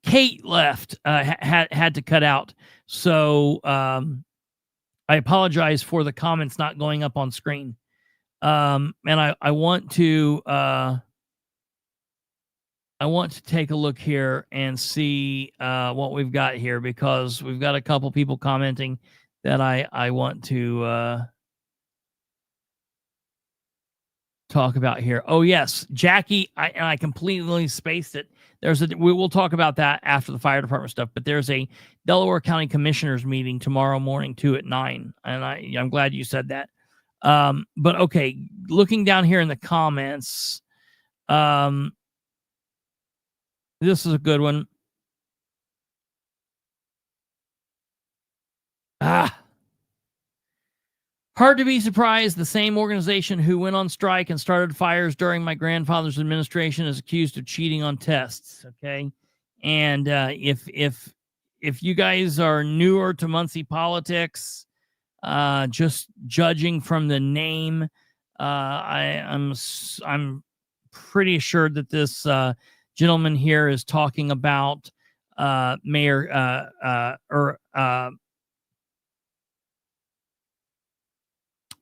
Kate left, had to cut out. So I apologize for the comments not going up on screen. And I want to take a look here and see what we've got here, because we've got a couple people commenting that I want to talk about here. Oh yes, Jackie, I completely spaced it. We'll talk about that after the fire department stuff, but there's a Delaware County Commissioners meeting tomorrow morning too at 9, and I'm glad you said that. But okay, looking down here in the comments, this is a good one. Hard to be surprised. The same organization who went on strike and started fires during my grandfather's administration is accused of cheating on tests. Okay. And if you guys are newer to Muncie politics, just judging from the name, I'm pretty assured that this gentleman here is talking about Mayor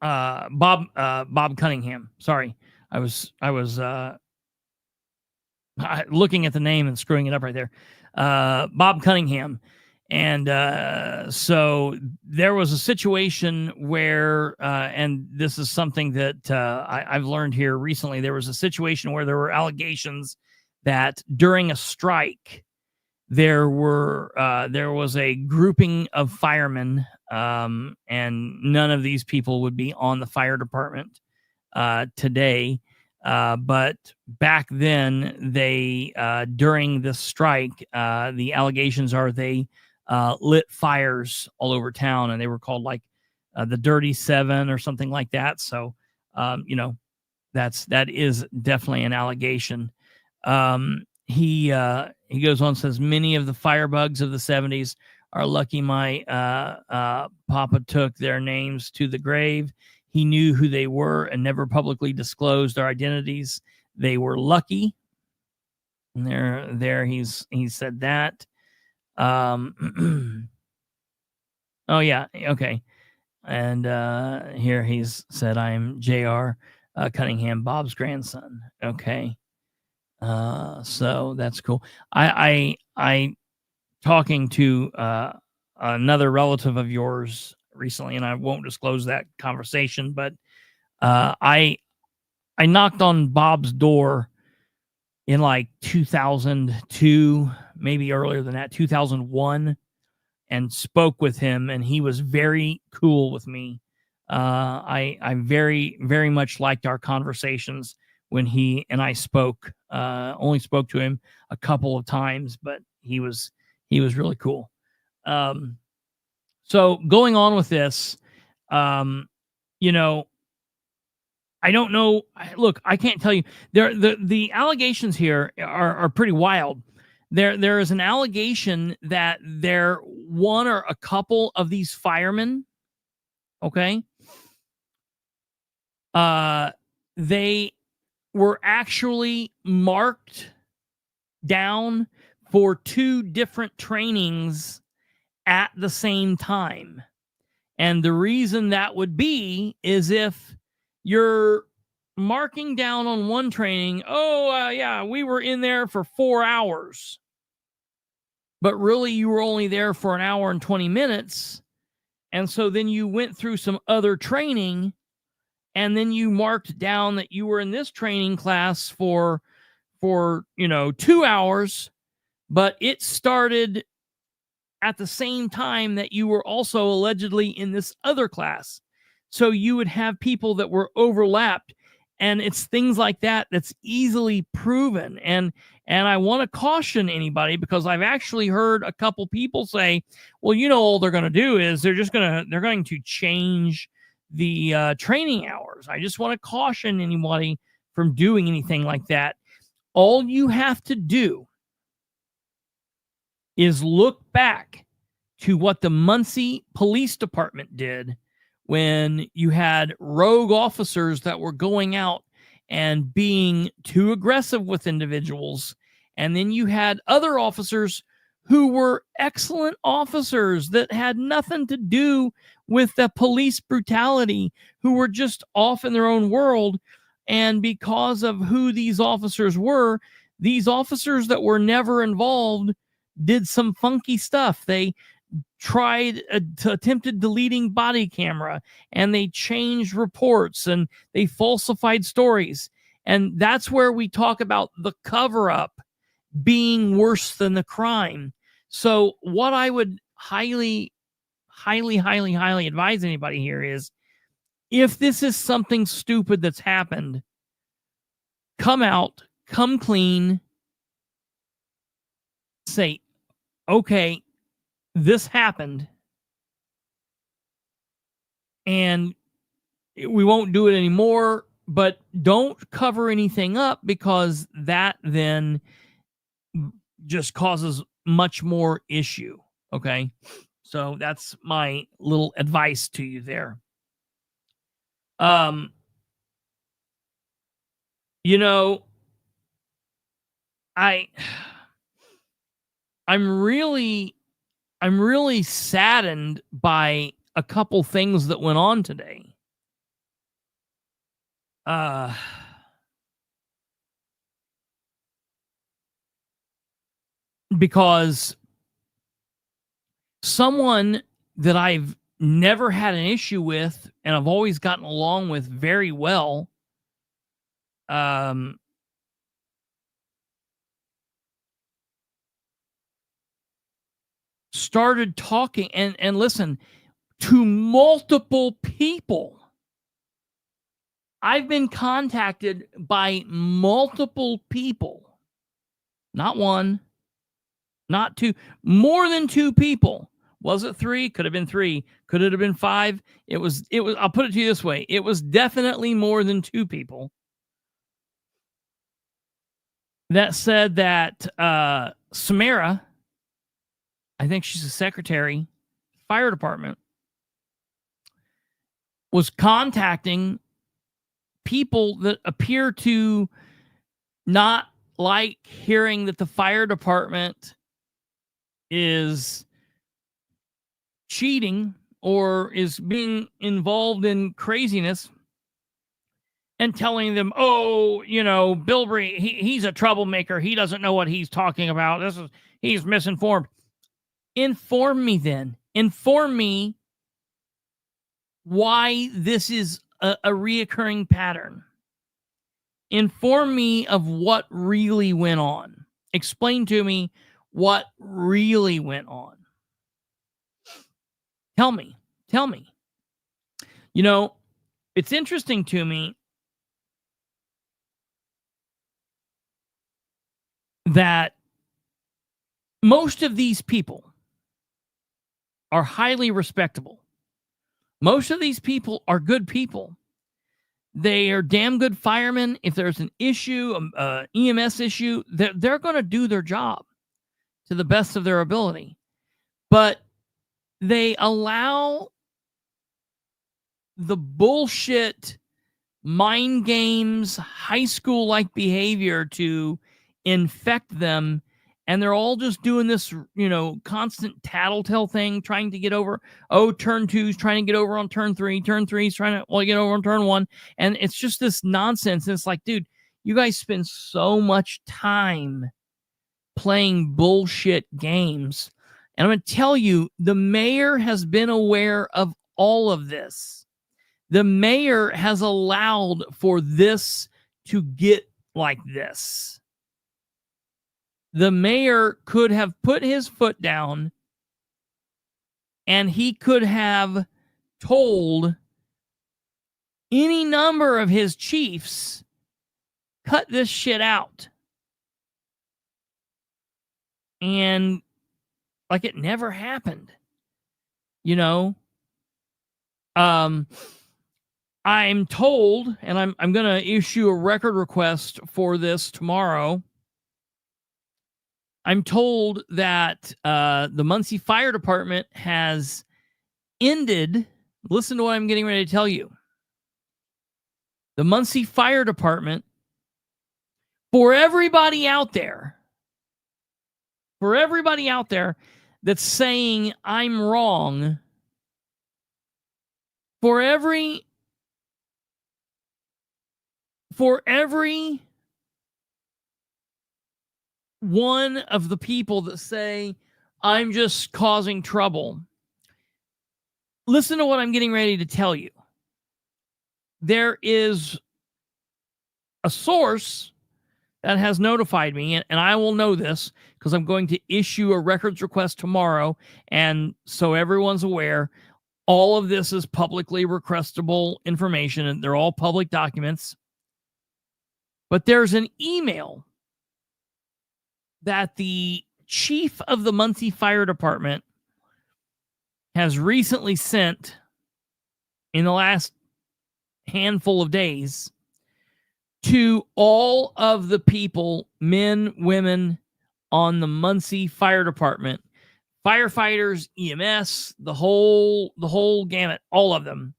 Bob Cunningham. Sorry, I was looking at the name and screwing it up right there. Bob Cunningham. And so there was a situation where, and this is something that I've learned here recently, there was a situation where there were allegations that during a strike, there was a grouping of firemen, and none of these people would be on the fire department today. But back then, they during the strike, the allegations are they lit fires all over town, and they were called like the Dirty Seven or something like that. So, that is definitely an allegation. He goes on and says, many of the firebugs of the 70s are lucky my papa took their names to the grave. He knew who they were and never publicly disclosed their identities. They were lucky. And there he said that. Oh yeah, okay. And here he's said, I'm J.R. Cunningham, Bob's grandson. Okay. So that's cool. I talking to another relative of yours recently, and I won't disclose that conversation, but I knocked on Bob's door in like 2002, maybe earlier than that, 2001, and spoke with him, and he was very cool with me. I very, very much liked our conversations when he and I spoke. Only spoke to him a couple of times, but he was really cool. So going on with this, I don't know. Look, I can't tell you. The allegations here are pretty wild. There is an allegation that one or a couple of these firemen, okay, they were actually marked down for 2 different trainings at the same time. And the reason that would be is if you're marking down on one training, yeah, we were in there for 4 hours, but really you were only there for an hour and 20 minutes. And so then you went through some other training, and then you marked down that you were in this training class for 2 hours, but it started at the same time that you were also allegedly in this other class. So you would have people that were overlapped, and it's things like that that's easily proven. And I want to caution anybody, because I've actually heard a couple people say, well, all they're going to do is they're going to change the training hours. I just want to caution anybody from doing anything like that. All you have to do is look back to what the Muncie Police Department did when you had rogue officers that were going out and being too aggressive with individuals. And then you had other officers who were excellent officers that had nothing to do with the police brutality, who were just off in their own world. And because of who these officers were, these officers that were never involved did some funky stuff. They attempted deleting body camera, and they changed reports, and they falsified stories. And that's where we talk about the cover-up being worse than the crime. So what I would highly advise anybody here is, if this is something stupid that's happened, come out, come clean, say, okay, this happened, and we won't do it anymore, but don't cover anything up, because that then just causes much more issue. Okay. So that's my little advice to you there. I'm really saddened by a couple things that went on today. Because someone that I've never had an issue with, and I've always gotten along with very well, started talking and listen to multiple people. I've been contacted by multiple people, not one, Not two, more than two people. Was it three? Could have been three. Could it have been five? It was, I'll put it to you this way. It was definitely more than two people that said that Samara, I think she's a secretary, fire department, was contacting people that appear to not like hearing that the fire department is cheating or is being involved in craziness, and telling them, oh, Bilbrey, he's a troublemaker. He doesn't know what he's talking about. He's misinformed. Inform me then. Inform me why this is a reoccurring pattern. Inform me of what really went on. Explain to me what really went on. Tell me. It's interesting to me that most of these people are highly respectable. Most of these people are good people. They are damn good firemen. If there's an issue, EMS issue, they're going to do their job to the best of their ability. But they allow the bullshit, mind games, high school-like behavior to infect them, and they're all just doing this, constant tattletale thing, trying to get over, turn 2's trying to get over on turn 3, turn 3's trying to get over on turn 1, and it's just this nonsense. And it's like, dude, you guys spend so much time playing bullshit games, and I'm going to tell you, the mayor has been aware of all of this. The mayor has allowed for this to get like this. The mayor could have put his foot down, and he could have told any number of his chiefs, cut this shit out. And like it never happened. I'm told, and I'm going to issue a record request for this tomorrow. I'm told that the Muncie Fire Department has ended, listen to what I'm getting ready to tell you. The Muncie Fire Department, for everybody out there that's saying I'm wrong, for every one of the people that say I'm just causing trouble, listen to what I'm getting ready to tell you. There is a source that has notified me, and I will know this because I'm going to issue a records request tomorrow, and so everyone's aware. All of this is publicly requestable information, and they're all public documents. But there's an email that the chief of the Muncie Fire Department has recently sent in the last handful of days to all of the people, men, women, on the Muncie Fire Department, firefighters, EMS, the whole gamut, all of them,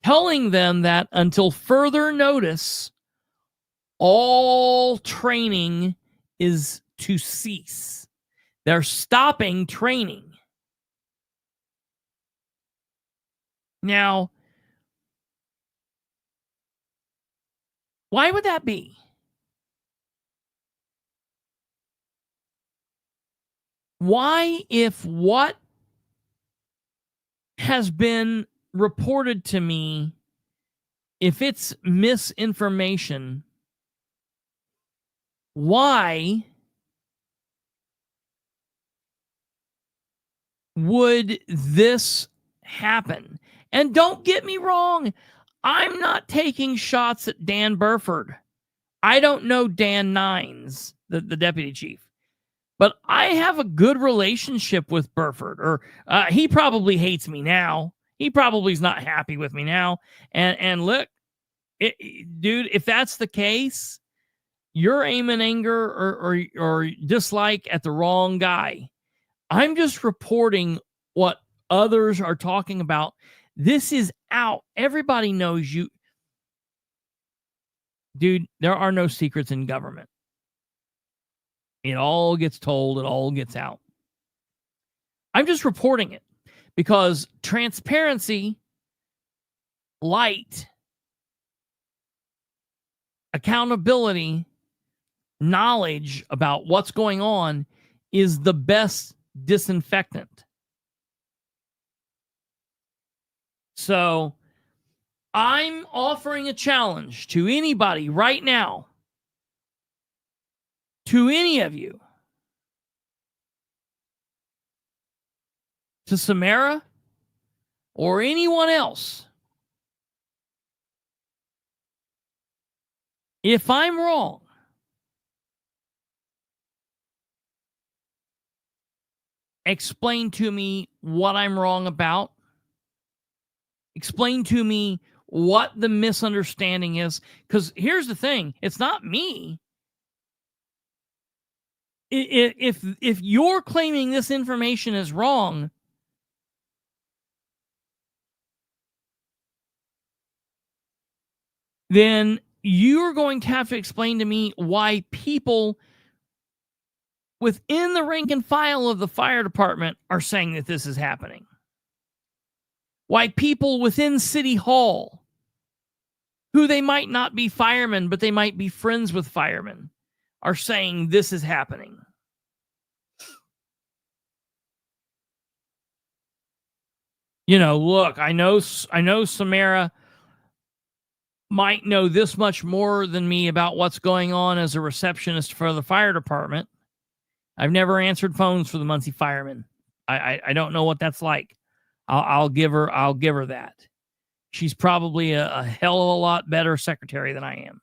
telling them that until further notice, all training is to cease. They're stopping training. Now, why would that be? Why, if what has been reported to me, if it's misinformation, why would this happen? And don't get me wrong, I'm not taking shots at Dan Burford. I don't know Dan Nines, the deputy chief. But I have a good relationship with Burford, or he probably hates me now. He probably is not happy with me now. And look, dude, if that's the case, you're aiming anger or dislike at the wrong guy. I'm just reporting what others are talking about. This is out. Everybody knows you. Dude, there are no secrets in government. It all gets told. It all gets out. I'm just reporting it because transparency, light, accountability, knowledge about what's going on is the best disinfectant. So I'm offering a challenge to anybody right now, to any of you, to Samara or anyone else. If I'm wrong, explain to me what I'm wrong about. Explain to me what the misunderstanding is. Because here's the thing, it's not me. If you're claiming this information is wrong, then you're going to have to explain to me why people within the rank and file of the fire department are saying that this is happening. Why people within City Hall, who they might not be firemen, but they might be friends with firemen, are saying this is happening. You know, look, I know Samara might know this much more than me about what's going on as a receptionist for the fire department. I've never answered phones for the Muncie firemen. I don't know what that's like. I'll give her that. She's probably a hell of a lot better secretary than I am.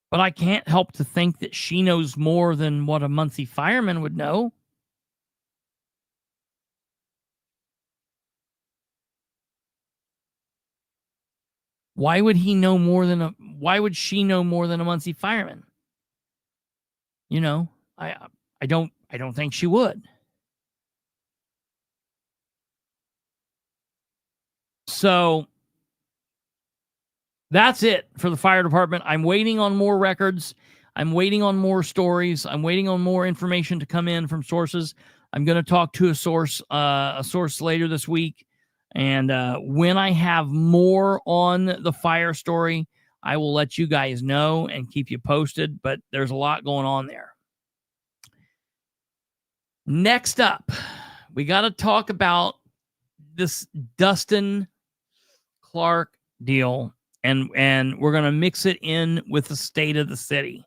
But I can't help to think that she knows more than what a Muncie fireman would know. Why would he know more than why would she know more than a Muncie fireman? You know, I don't think she would. So that's it for the fire department. I'm waiting on more records. I'm waiting on more stories. I'm waiting on more information to come in from sources. I'm going to talk to a source later this week. And when I have more on the fire story, I will let you guys know and keep you posted. But there's a lot going on there. Next up, we got to talk about this Dustin Clark deal. And we're going to mix it in with the state of the city.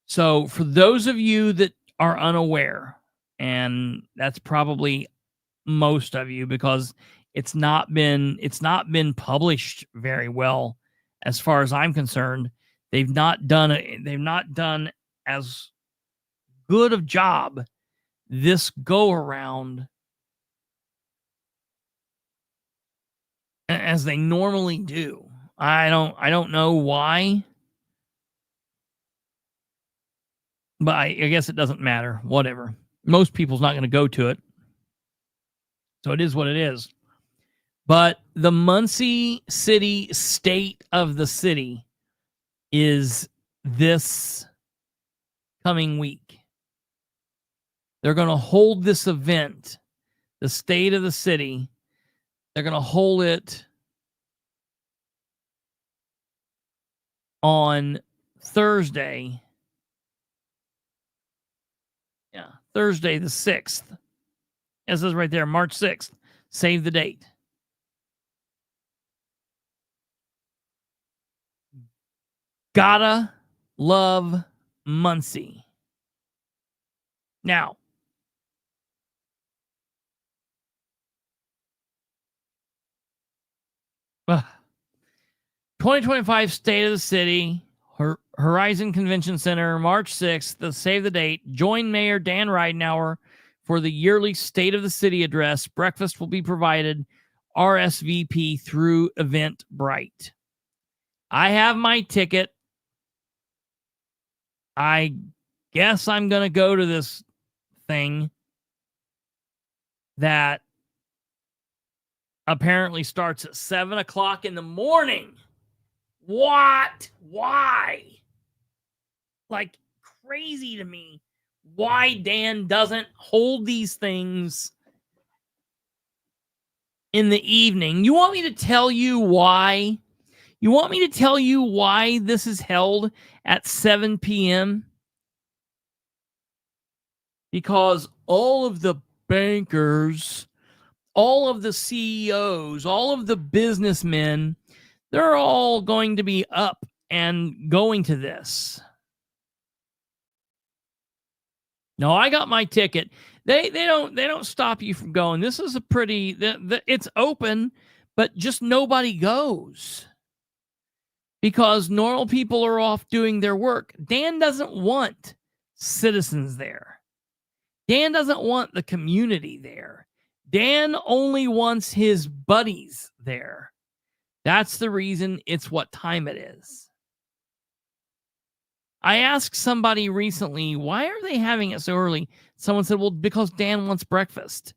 So for those of you that are unaware, and that's probably most of you because it's not been published very well as far as I'm concerned. They've not done as good of job this go around as they normally do. I don't know why, but I guess it doesn't matter. Whatever. Most people's not going to go to it. So it is what it is. But the Muncie City State of the City is this coming week. They're going to hold this event, the State of the City. They're going to hold it on Thursday. Yeah, Thursday the 6th. It says right there, March 6th. Save the date. Gotta love Muncie. Now, uh, 2025 State of the City, Horizon Convention Center, March 6th. Save the date. Join Mayor Dan Ridenour for the yearly State of the City address. Breakfast will be provided RSVP through Eventbrite. I have my ticket. I guess I'm going to go to this thing that apparently starts at 7 o'clock in the morning. What? Why? Like, crazy to me why Dan doesn't hold these things in the evening. You want me to tell you why? You want me to tell you why this is held at 7 p.m.? Because all of the bankers, all of the CEOs, all of the businessmen, they're all going to be up and going to this. No, I got my ticket. They don't stop you from going. This is a pretty it's open, but just nobody goes. Because normal people are off doing their work. Dan doesn't want citizens there. Dan doesn't want the community there. Dan only wants his buddies there. That's the reason it's what time it is. I asked somebody recently, why are they having it so early? Someone said, well, because Dan wants breakfast.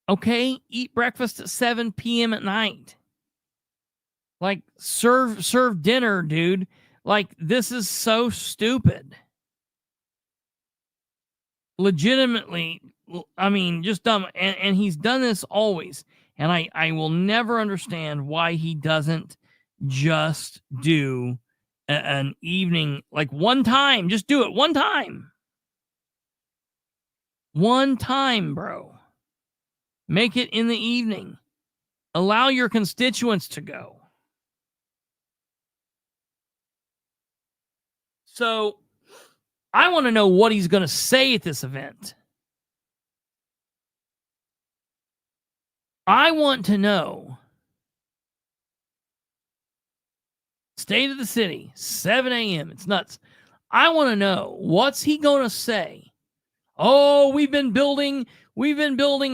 Okay, eat breakfast at 7 p.m. at night. Like, serve dinner, dude. Like, this is so stupid. Legitimately, I mean, just dumb. And he's done this always. And I will never understand why he doesn't just do an evening, like one time. Just do it one time. One time, bro. Make it in the evening. Allow your constituents to go. So I want to know what he's going to say at this event. I want to know. State of the City, 7 a.m. It's nuts. I want to know, what's he going to say? Oh, we've been building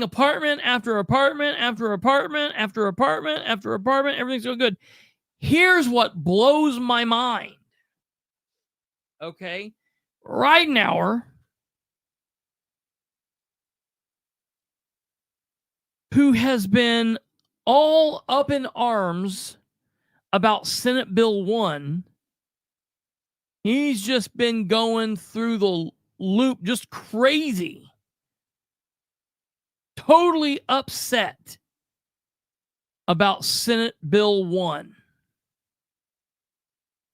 apartment after apartment after apartment after apartment after apartment. Everything's so good. Here's what blows my mind. Okay. Ridenour, who has been all up in arms about Senate Bill 1, he's just been going through the loop, just crazy. Totally upset about Senate Bill 1.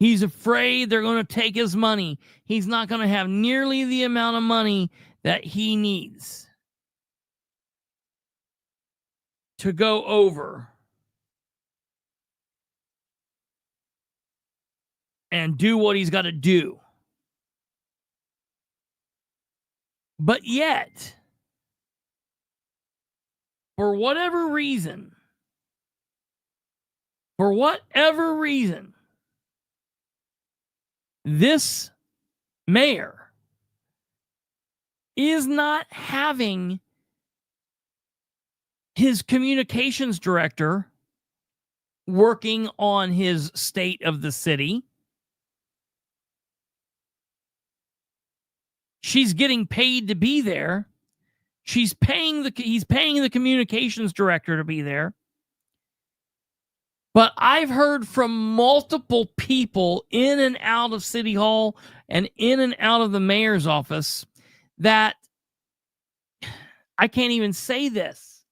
He's afraid they're going to take his money. He's not going to have nearly the amount of money that he needs to go over and do what he's got to do. But yet, for whatever reason, this mayor is not having his communications director working on his state of the city. She's getting paid to be there. He's paying the communications director to be there. But I've heard from multiple people in and out of City Hall and in and out of the mayor's office that I can't even say this.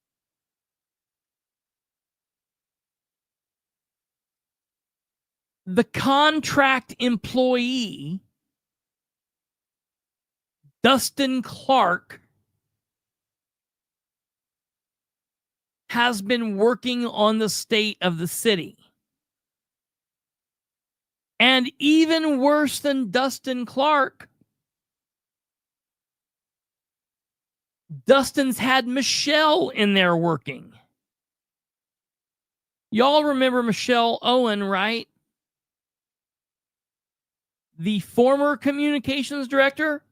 The contract employee, Dustin Clark, has been working on the state of the city. And even worse than Dustin Clark, Dustin's had Michele in there working. Y'all remember Michele Owen, right? The former communications director.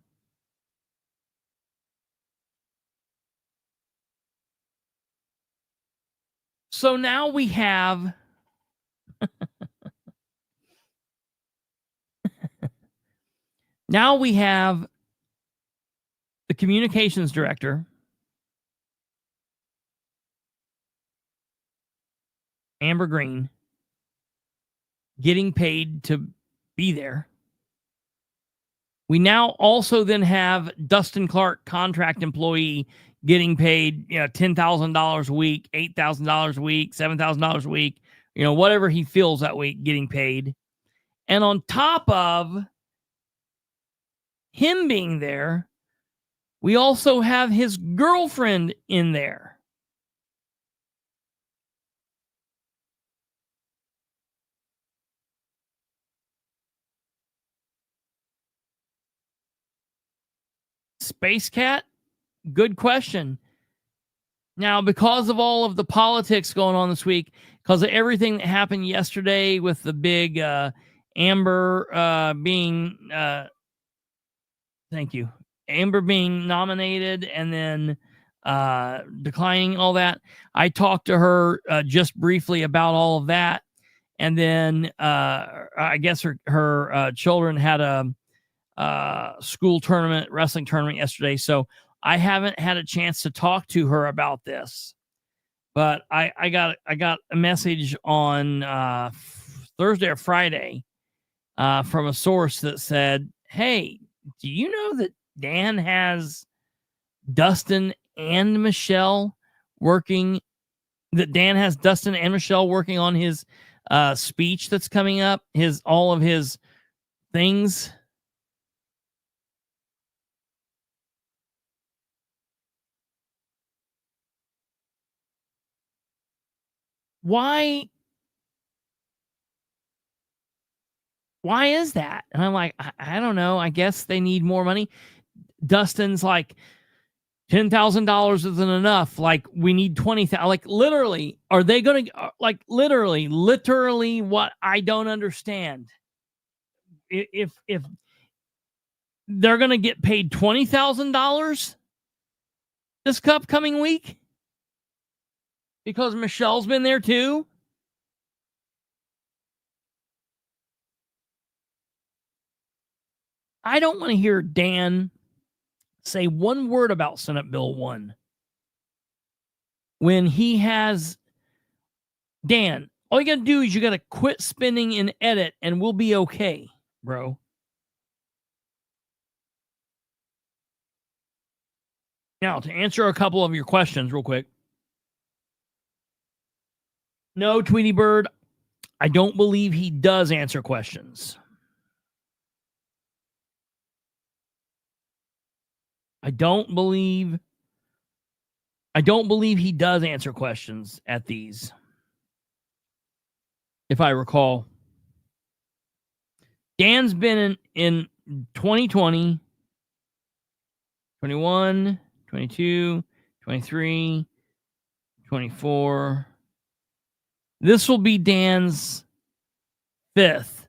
So now we have the communications director, Amber Green, getting paid to be there. We now also then have Dustin Clark, contract employee, getting paid, $10,000 a week, $8,000 a week, $7,000 a week, whatever he feels that week, getting paid. And on top of him being there, we also have his girlfriend in there. Space Cat? Good question. Now, because of all of the politics going on this week, because of everything that happened yesterday with the big Amber being, thank you, Amber being nominated and then declining all that, I talked to her just briefly about all of that. And then I guess her children had a school tournament, wrestling tournament yesterday. So I haven't had a chance to talk to her about this, but I got a message on Thursday or Friday from a source that said, "Hey, do you know that Dan has Dustin and Michele working? That Dan has Dustin and Michele working on his speech that's coming up, all of his things." Why is that? And I'm like, I don't know. I guess they need more money. Dustin's like, $10,000 isn't enough. Like, we need 20,000. Like, literally, are they going to, literally what I don't understand? If they're going to get paid $20,000 this upcoming week because Michele's been there too. I don't want to hear Dan say one word about Senate Bill 1 when he has, Dan, all you got to do is you got to quit spending and edit and we'll be okay, bro. Now, to answer a couple of your questions real quick. No, Tweety Bird, I don't believe he does answer questions. I don't believe he does answer questions at these, if I recall. Dan's been in 2020, 21, 22, 23, 24. This will be Dan's 5th.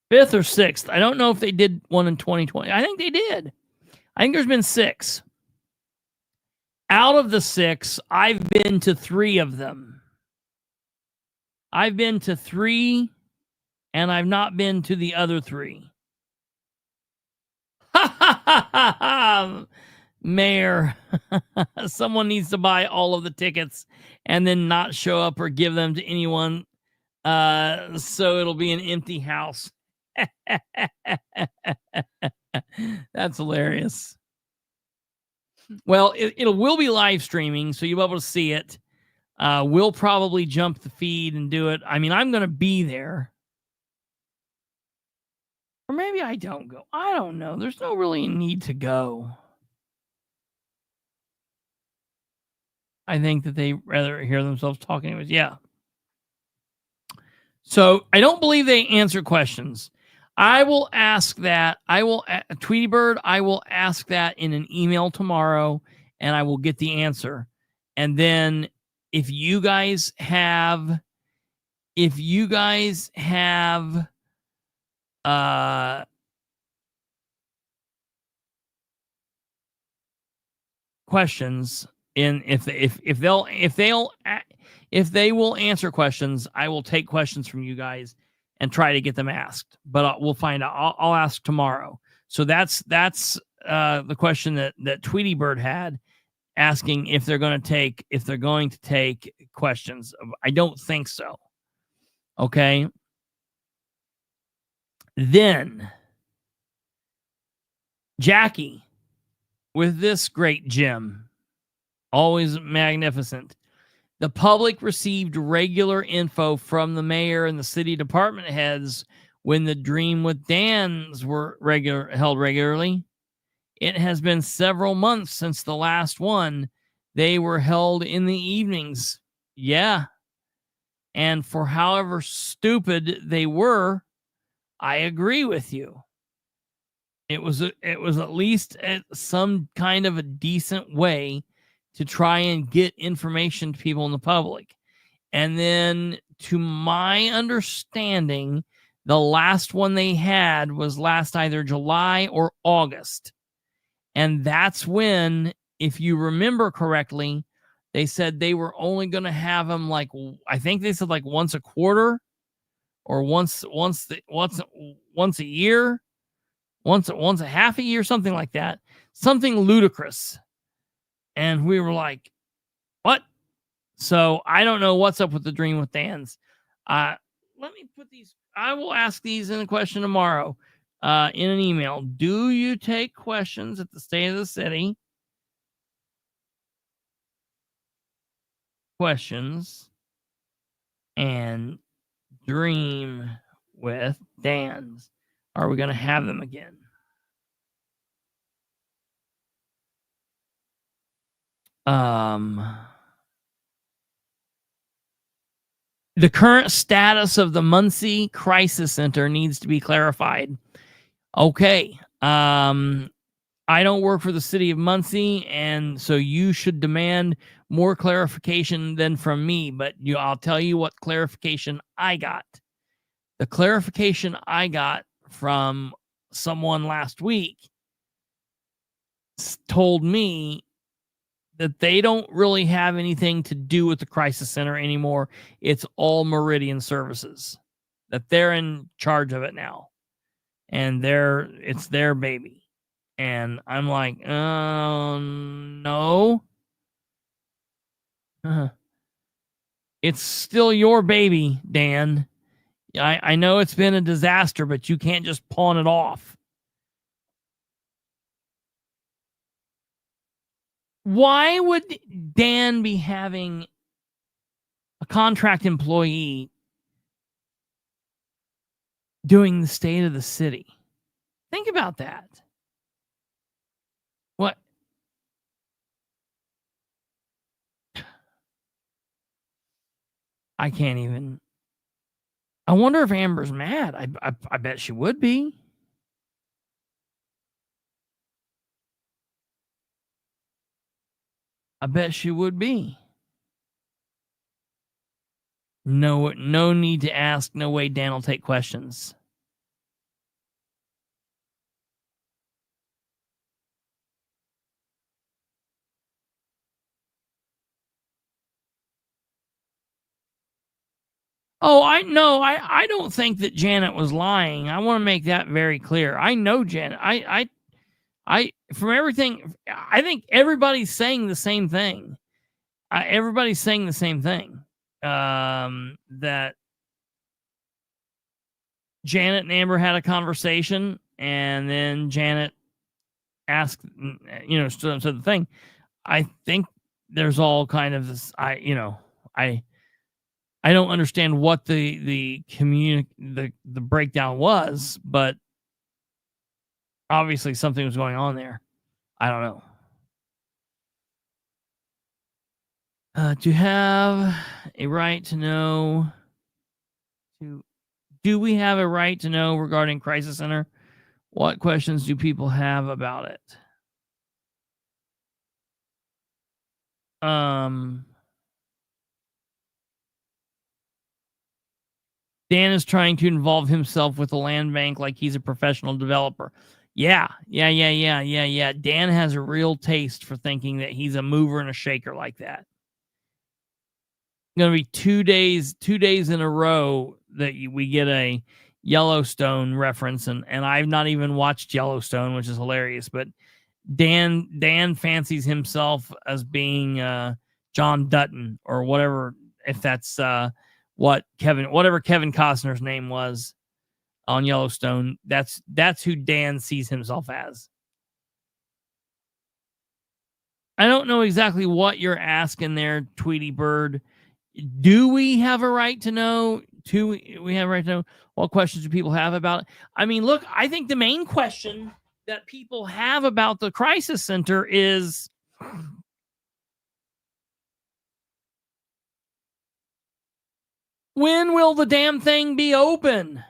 Fifth or 6th. I don't know if they did one in 2020. I think they did. I think there's been 6. Out of the 6, I've been to 3 of them. I've been to 3, and I've not been to the other 3. Ha ha ha ha ha! Mayor, someone needs to buy all of the tickets and then not show up or give them to anyone, so it'll be an empty house. That's hilarious. Well, it will be live streaming, so you'll be able to see it. We'll probably jump the feed and do it. I mean, I'm going to be there. Or maybe I don't go. I don't know. There's no really need to go. I think that they rather hear themselves talking. Anyways, yeah. So I don't believe they answer questions. I will ask that. Tweety Bird, I will ask that in an email tomorrow, and I will get the answer. And then if you guys have questions, if they will answer questions, I will take questions from you guys and try to get them asked. But we'll find out. I'll ask tomorrow. So that's the question that Tweety Bird had, asking if they're going to take questions. I don't think so. Okay. Then Jackie with this great gem, always magnificent. The public received regular info from the mayor and the city department heads when the Dream with Dan's were held regularly. It has been several months since the last one. They were held in the evenings. Yeah. And for however stupid they were, I agree with you. It was at least some kind of a decent way to try and get information to people in the public. And then, to my understanding, the last one they had was last either July or August. And that's when, if you remember correctly, they said they were only going to have them like, I think they said like once a quarter or once a year, once a half a year, something like that, something ludicrous. And we were like, what? So I don't know what's up with the Dream with Dan's. Let me put these, I will ask these in a question tomorrow in an email. Do you take questions at the State of the City? Questions and Dream with Dan's. Are we going to have them again? The current status of the Muncie Crisis Center needs to be clarified. Okay. I don't work for the City of Muncie, and so you should demand more clarification than from me, but I'll tell you what clarification I got. The clarification I got from someone last week told me that they don't really have anything to do with the crisis center anymore. It's all Meridian Services, that they're in charge of it now, and it's their baby. And I'm like, no. It's still your baby, Dan. I know it's been a disaster, but you can't just pawn it off. Why would Dan be having a contract employee doing the state of the city? Think about that. What? I can't even. I wonder if Amber's mad. I bet she would be. I bet she would be. No need to ask. No way Dan will take questions. Oh, I don't think that Janet was lying. I want to make that very clear. I know Janet. I from everything, I think everybody's saying the same thing. Everybody's saying the same thing. That Janet and Amber had a conversation, and then Janet asked, said the thing. I think there's all kind of this. I don't understand what the breakdown was, but obviously something was going on there. I don't know. To have a right to know, to Do we have a right to know regarding Crisis Center? What questions do people have about it? Dan is trying to involve himself with the land bank like he's a professional developer. Yeah. Dan has a real taste for thinking that he's a mover and a shaker like that. Going to be 2 days in a row that we get a Yellowstone reference, and I've not even watched Yellowstone, which is hilarious, but Dan fancies himself as being John Dutton or whatever, if that's whatever Kevin Costner's name was on Yellowstone. That's who Dan sees himself as. I don't know exactly what you're asking there, Tweety Bird. Do we have a right to know? We have a right to know. What questions do people have about it? I mean, look, I think the main question that people have about the crisis center is, when will the damn thing be open?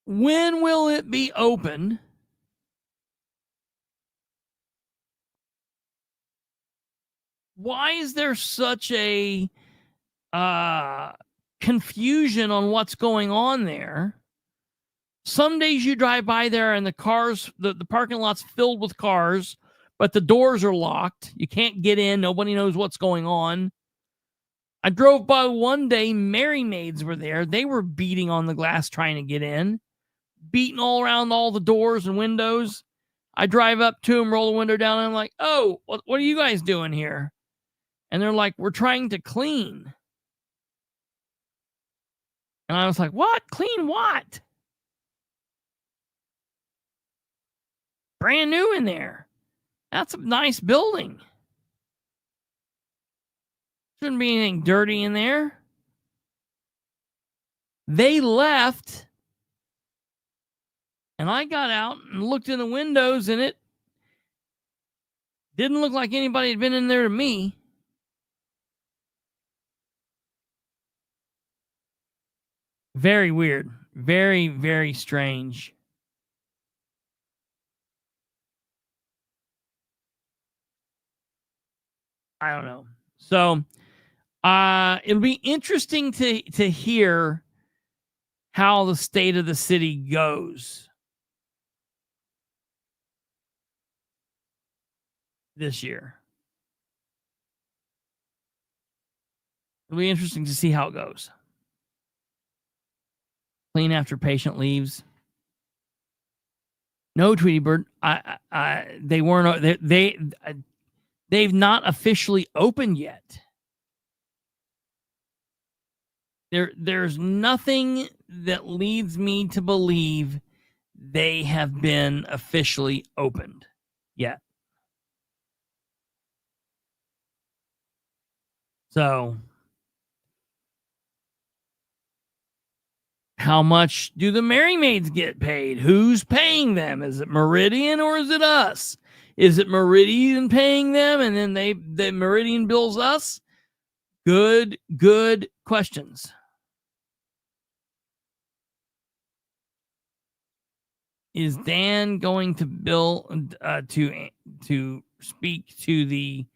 When will it be open? Why is there such a confusion on what's going on there? Some days you drive by there and the cars, the parking lot's filled with cars, but the doors are locked. You can't get in. Nobody knows what's going on. I drove by one day. Merry Maids were there. They were beating on the glass trying to get in, beating all around all the doors and windows. I drive up to them, roll the window down, and I'm like, oh, what are you guys doing here? And they're like, we're trying to clean. And I was like, what? Clean what? Brand new in there. That's a nice building. Shouldn't be anything dirty in there. They left. And I got out and looked in the windows, and it didn't look like anybody had been in there to me. Very weird. Very, very strange. I don't know. So it'll be interesting to hear how the state of the city goes this year. It'll be interesting to see how it goes. Clean after patient leaves. No, Tweety Bird. They weren't. They've not officially opened yet. There's nothing that leads me to believe they have been officially opened yet. So, how much do the Merry Maids get paid? Who's paying them? Is it Meridian or is it us? Is it Meridian paying them and then the Meridian bills us? Good questions. Is Dan going to bill to speak to the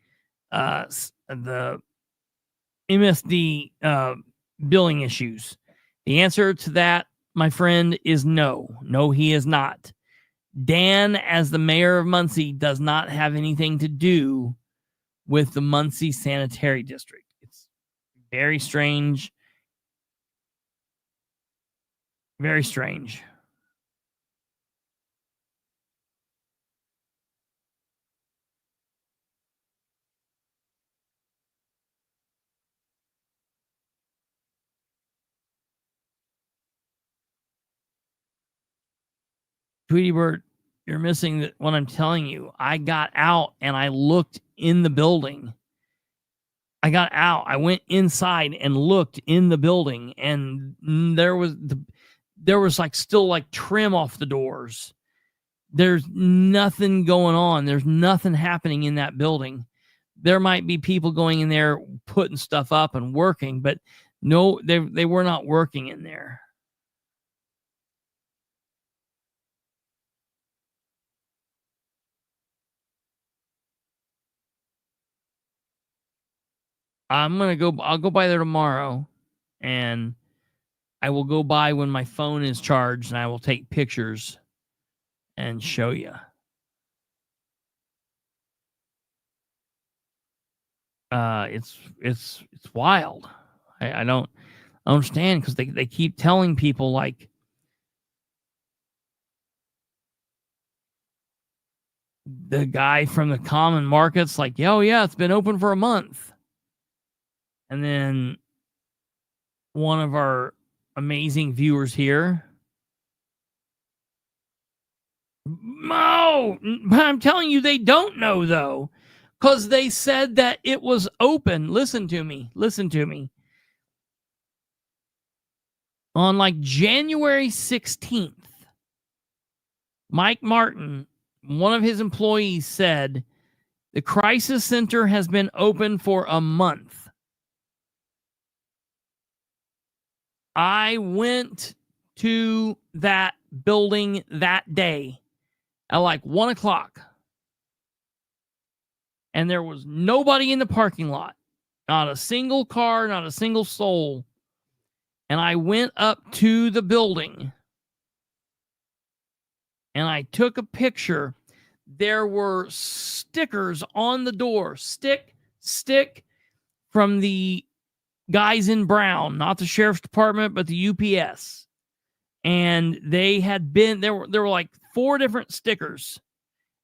MSD billing issues? The answer to that, my friend, is no. No, he is not. Dan, as the mayor of Muncie, does not have anything to do with the Muncie Sanitary District. It's very strange. Very strange. Tweety Bird, you're missing what I'm telling you. I got out and I looked in the building. I got out. I went inside and looked in the building, and there was like still like trim off the doors. There's nothing going on. There's nothing happening in that building. there might be people going in there putting stuff up and working, but no, they were not working in there. I'll go by there tomorrow, and I will go by when my phone is charged, and I will take pictures and show you. It's wild. I don't understand, because they keep telling people, like, the guy from the common market's like, oh yeah, it's been open for a month. And then one of our amazing viewers here, no, I'm telling you, they don't know though, because they said that it was open. Listen to me. On like January 16th, Mike Martin, one of his employees, said the crisis center has been open for a month. I went to that building that day at like 1 o'clock, and there was nobody in the parking lot, not a single car, not a single soul. And I went up to the building and I took a picture. There were stickers on the door, stick from the guys in brown, not the sheriff's department, but the UPS. And they had been, there were like 4 different stickers.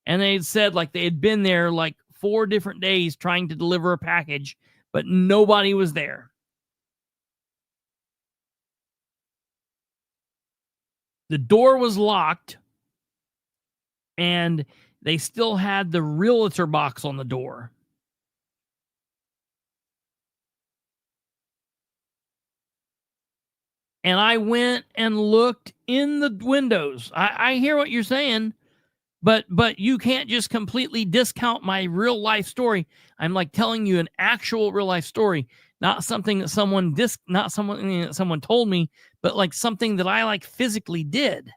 And they had said like they had been there like 4 different days trying to deliver a package, but nobody was there. The door was locked, and they still had the realtor box on the door. And I went and looked in the windows. I hear what you're saying, but you can't just completely discount my real life story. I'm like telling you an actual real life story, not something that someone told me, but like something that I like physically did.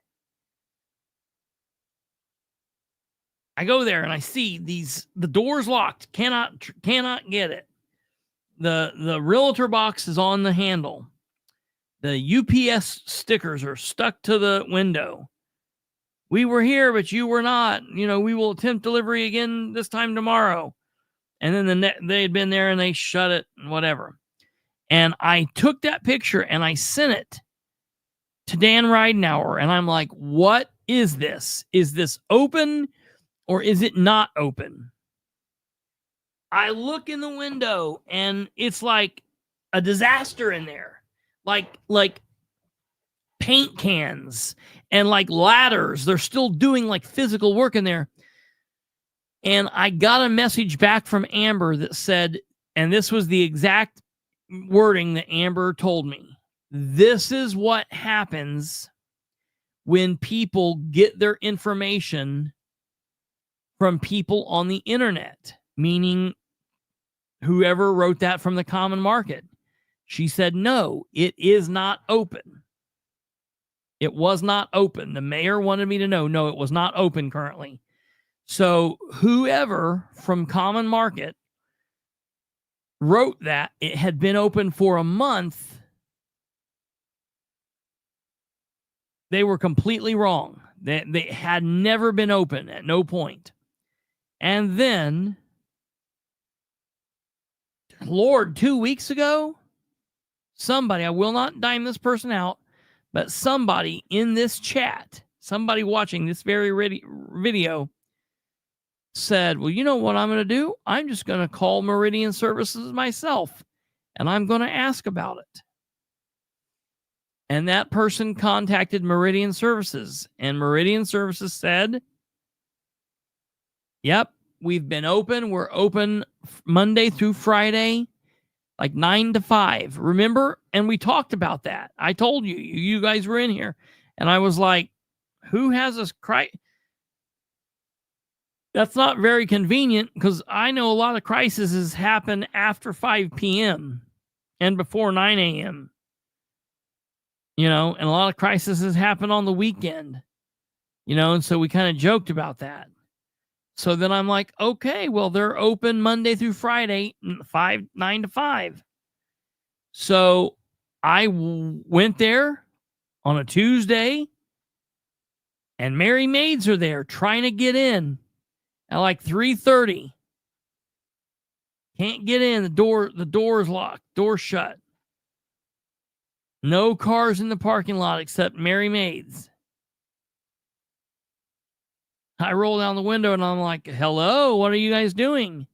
I go there and I see the door's locked. Cannot get it. The realtor box is on the handle. The UPS stickers are stuck to the window. We were here, but you were not. We will attempt delivery again this time tomorrow. And then they had been there and they shut it and whatever. And I took that picture and I sent it to Dan Ridenour. And I'm like, what is this? Is this open or is it not open? I look in the window and it's like a disaster in there. Like paint cans and like ladders. They're still doing like physical work in there. And I got a message back from Amber that said, and this was the exact wording that Amber told me, this is what happens when people get their information from people on the internet, meaning whoever wrote that from the common market. She said, no, it is not open. It was not open. The mayor wanted me to know, no, it was not open currently. So whoever from Common Market wrote that it had been open for a month, they were completely wrong. They had never been open at no point. And then, Lord, 2 weeks ago, somebody, I will not dime this person out, but somebody in this chat, somebody watching this very video said, well, you know what I'm going to do? I'm just going to call Meridian Services myself, and I'm going to ask about it. And that person contacted Meridian Services, and Meridian Services said, yep, we've been open. We're open Monday through Friday, like 9 to 5. Remember? And we talked about that. I told you, you guys were in here. And I was like, who has us That's not very convenient because I know a lot of crises happen after 5 p.m. and before 9 a.m. And a lot of crises happen on the weekend, and so we kind of joked about that. So then I'm like, okay, well, they're open Monday through Friday, 9 to 5. So I went there on a Tuesday, and Mary Maids are there trying to get in at like 3:30. Can't get in. The door is locked. Door shut. No cars in the parking lot except Mary Maids. I roll down the window and I'm like, hello, what are you guys doing?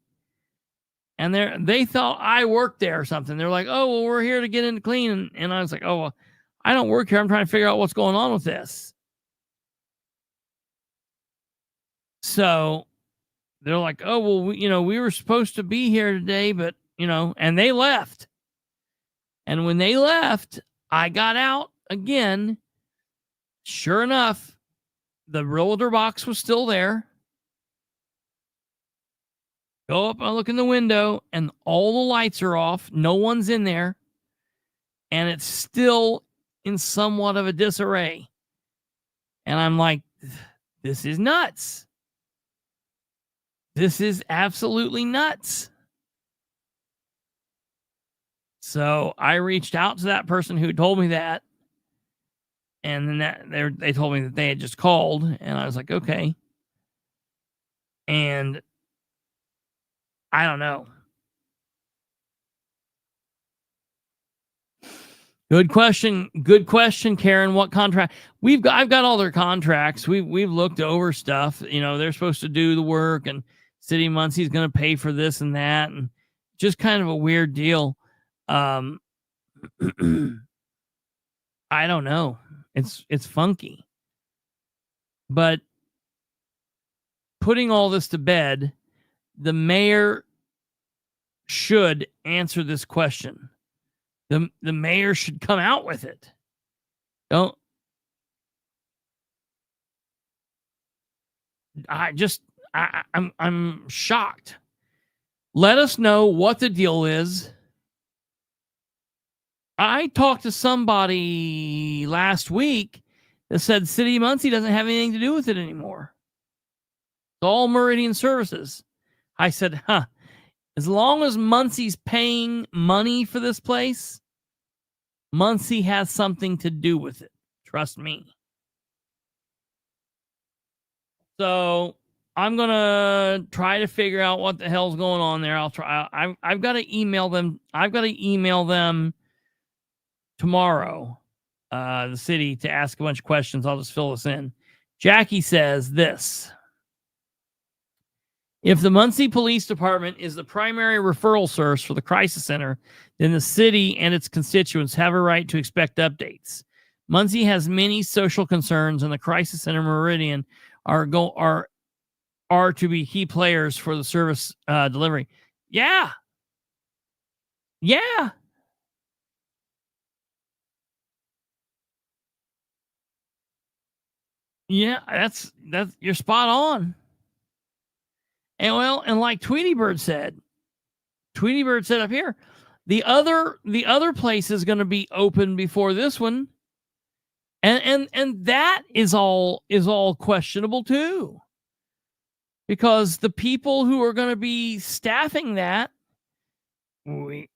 And they thought I worked there or something. They're like, oh, well, we're here to get in to clean. And I was like, oh, well, I don't work here. I'm trying to figure out what's going on with this. So they're like, oh, well, we were supposed to be here today, but, and they left. And when they left, I got out again. Sure enough, the realtor box was still there. Go up and look in the window, and all the lights are off. No one's in there. And it's still in somewhat of a disarray. And I'm like, this is nuts. This is absolutely nuts. So I reached out to that person who told me that. And then they told me that they had just called. And I was like, okay. And I don't know. Good question, Karen. What contract? I've got all their contracts. We've looked over stuff. They're supposed to do the work, and City of Muncie is going to pay for this and that, and just kind of a weird deal. I don't know. It's funky. But putting all this to bed, the mayor should answer this question. The mayor should come out with it. I'm shocked. Let us know what the deal is. I talked to somebody last week that said City of Muncie doesn't have anything to do with it anymore. It's all Meridian Services. I said, as long as Muncie's paying money for this place, Muncie has something to do with it. Trust me. So I'm going to try to figure out what the hell's going on there. I'll try. I've got to email them. I've got to email them tomorrow, the city, to ask a bunch of questions. I'll just fill this in. Jackie says this. If the Muncie Police Department is the primary referral source for the crisis center, then the city and its constituents have a right to expect updates. Muncie has many social concerns, and the crisis center Meridian are to be key players for the service delivery. Yeah. Yeah. Yeah, that's you're spot on. And like Tweety Bird said up here, the other place is going to be open before this one. And that is all questionable too. Because the people who are going to be staffing that, we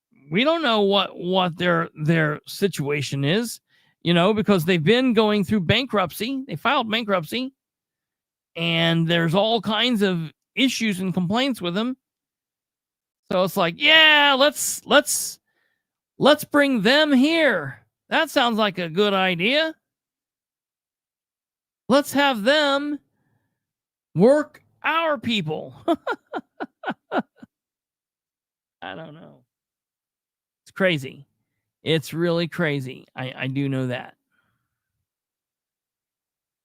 don't know what their situation is, because they've been going through bankruptcy. They filed bankruptcy, and there's all kinds of issues and complaints with them. So it's like, yeah, let's bring them here. That sounds like a good idea. Let's have them work our people. I don't know. It's crazy. It's really crazy. I do know that.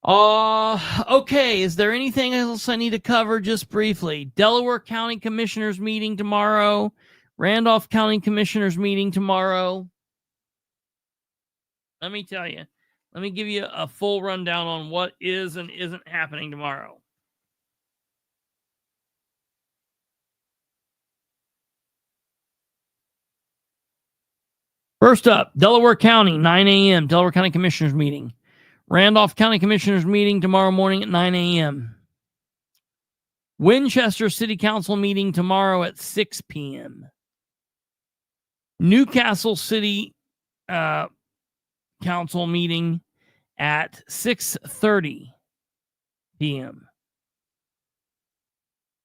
Okay. Is there anything else I need to cover just briefly? Delaware County Commissioners meeting tomorrow. Randolph County Commissioners meeting tomorrow. Let me tell you. Let me give you a full rundown on what is and isn't happening tomorrow. First up, Delaware County, 9 a.m., Delaware County Commissioners meeting. Randolph County Commissioners meeting tomorrow morning at 9 a.m. Winchester City Council meeting tomorrow at 6 p.m. Newcastle City Council meeting at 6:30 p.m.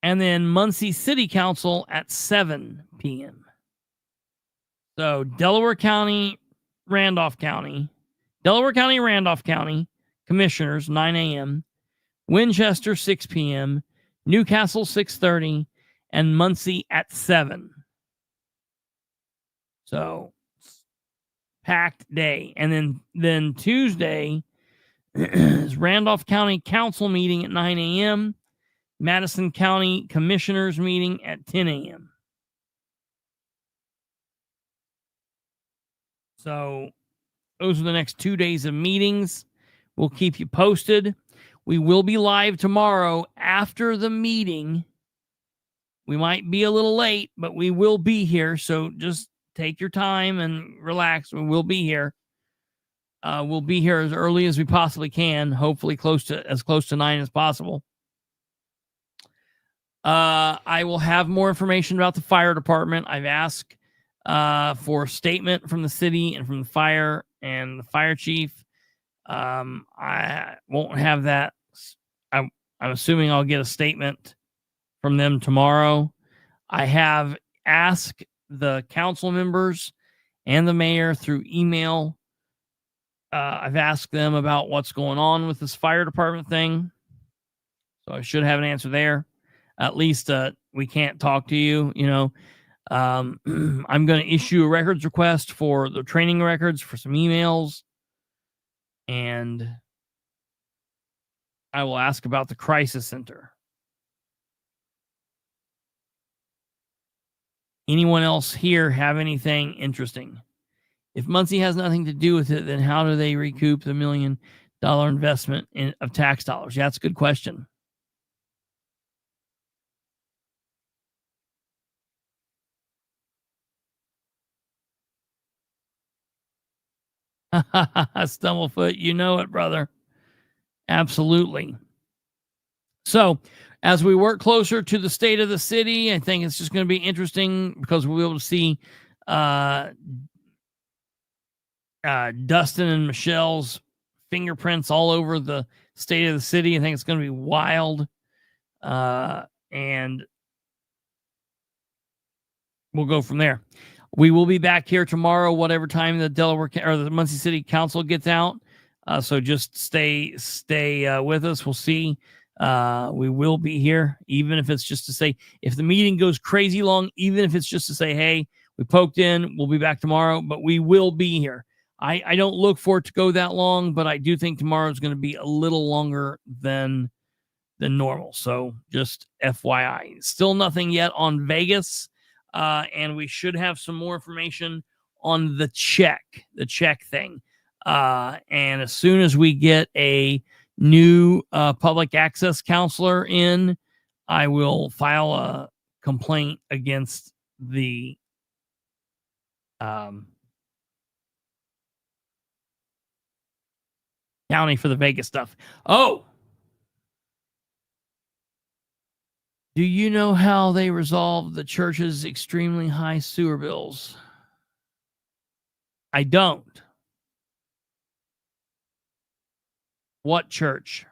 And then Muncie City Council at 7 p.m. So Delaware County, Randolph County, Commissioners, 9 a.m., Winchester, 6 p.m., Newcastle, 6:30, and Muncie at 7. So, packed day. And then Tuesday is Randolph County Council meeting at 9 a.m., Madison County Commissioners meeting at 10 a.m. So, those are the next 2 days of meetings. We'll keep you posted. We will be live tomorrow after the meeting. We might be a little late, but we will be here. So just take your time and relax. We'll be here. We'll be here as early as we possibly can. Hopefully as close to 9 as possible. I will have more information about the fire department. I've asked for a statement from the city and from the fire and the fire chief. I won't have that. I'm assuming I'll get a statement from them tomorrow. I have asked the council members and the mayor through email. I've asked them about what's going on with this fire department thing. So I should have an answer there. At least we can't talk to you, you know. I'm going to issue a records request for the training records for some emails. And I will ask about the crisis center. Anyone else here have anything interesting? If Muncie has nothing to do with it, then how do they recoup the $1 million investment of tax dollars? Yeah, that's a good question. Stumblefoot, you know it, brother. Absolutely. So, as we work closer to the state of the city, I think it's just going to be interesting because we'll be able to see Dustin and Michele's fingerprints all over the state of the city. I think it's going to be wild. And we'll go from there. We will be back here tomorrow, whatever time the Delaware or the Muncie City Council gets out. So just stay with us. We'll see. We will be here, even if it's just to say, if the meeting goes crazy long, even if it's just to say, hey, we poked in, we'll be back tomorrow, but we will be here. I don't look for it to go that long, but I do think tomorrow is going to be a little longer than normal. So just FYI, still nothing yet on Vegas. And we should have some more information on the check thing. And as soon as we get a new public access counselor in, I will file a complaint against the county for the Vegas stuff. Oh, do you know how they resolved the church's extremely high sewer bills? I don't. What church?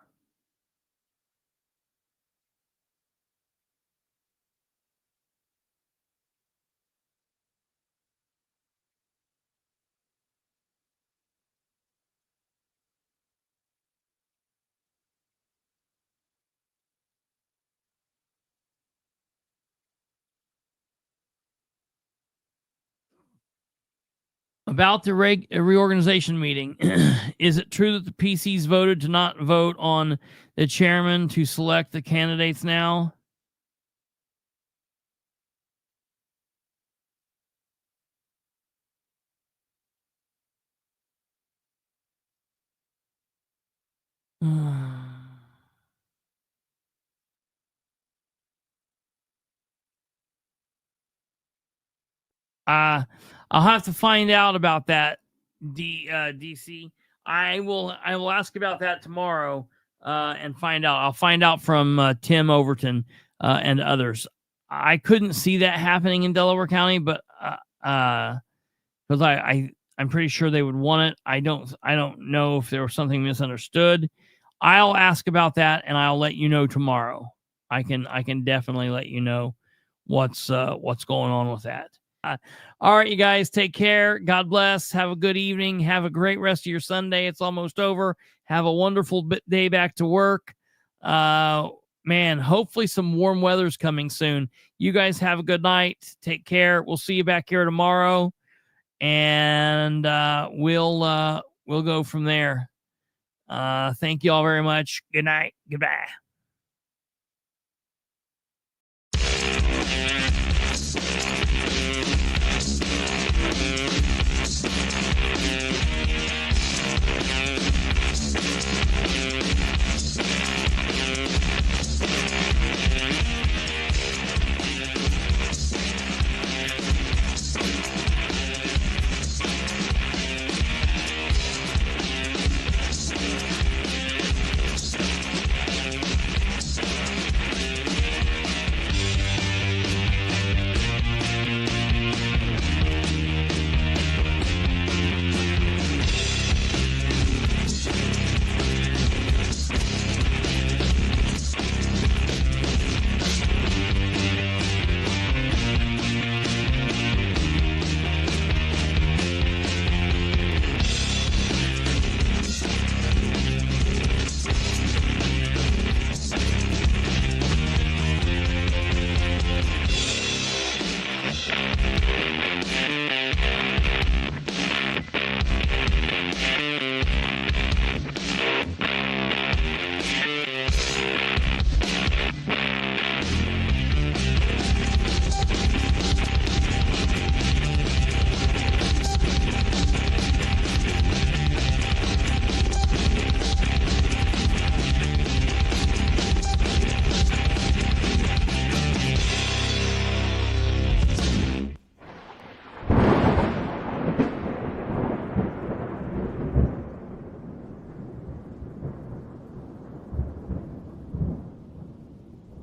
About the reorganization meeting, is it true that the PCs voted to not vote on the chairman to select the candidates now? I'll have to find out about that, DC. I will ask about that tomorrow and find out. I'll find out from Tim Overton and others. I couldn't see that happening in Delaware County, but because I'm pretty sure they would want it. I don't know if there was something misunderstood. I'll ask about that and I'll let you know tomorrow. I can definitely let you know what's going on with that. All right, you guys, take care. God bless. Have a good evening. Have a great rest of your Sunday. It's almost over. Have a wonderful day back to work. Man, hopefully some warm weather's coming soon. You guys have a good night. Take care. We'll see you back here tomorrow, and we'll go from there. Thank you all very much. Good night. Goodbye.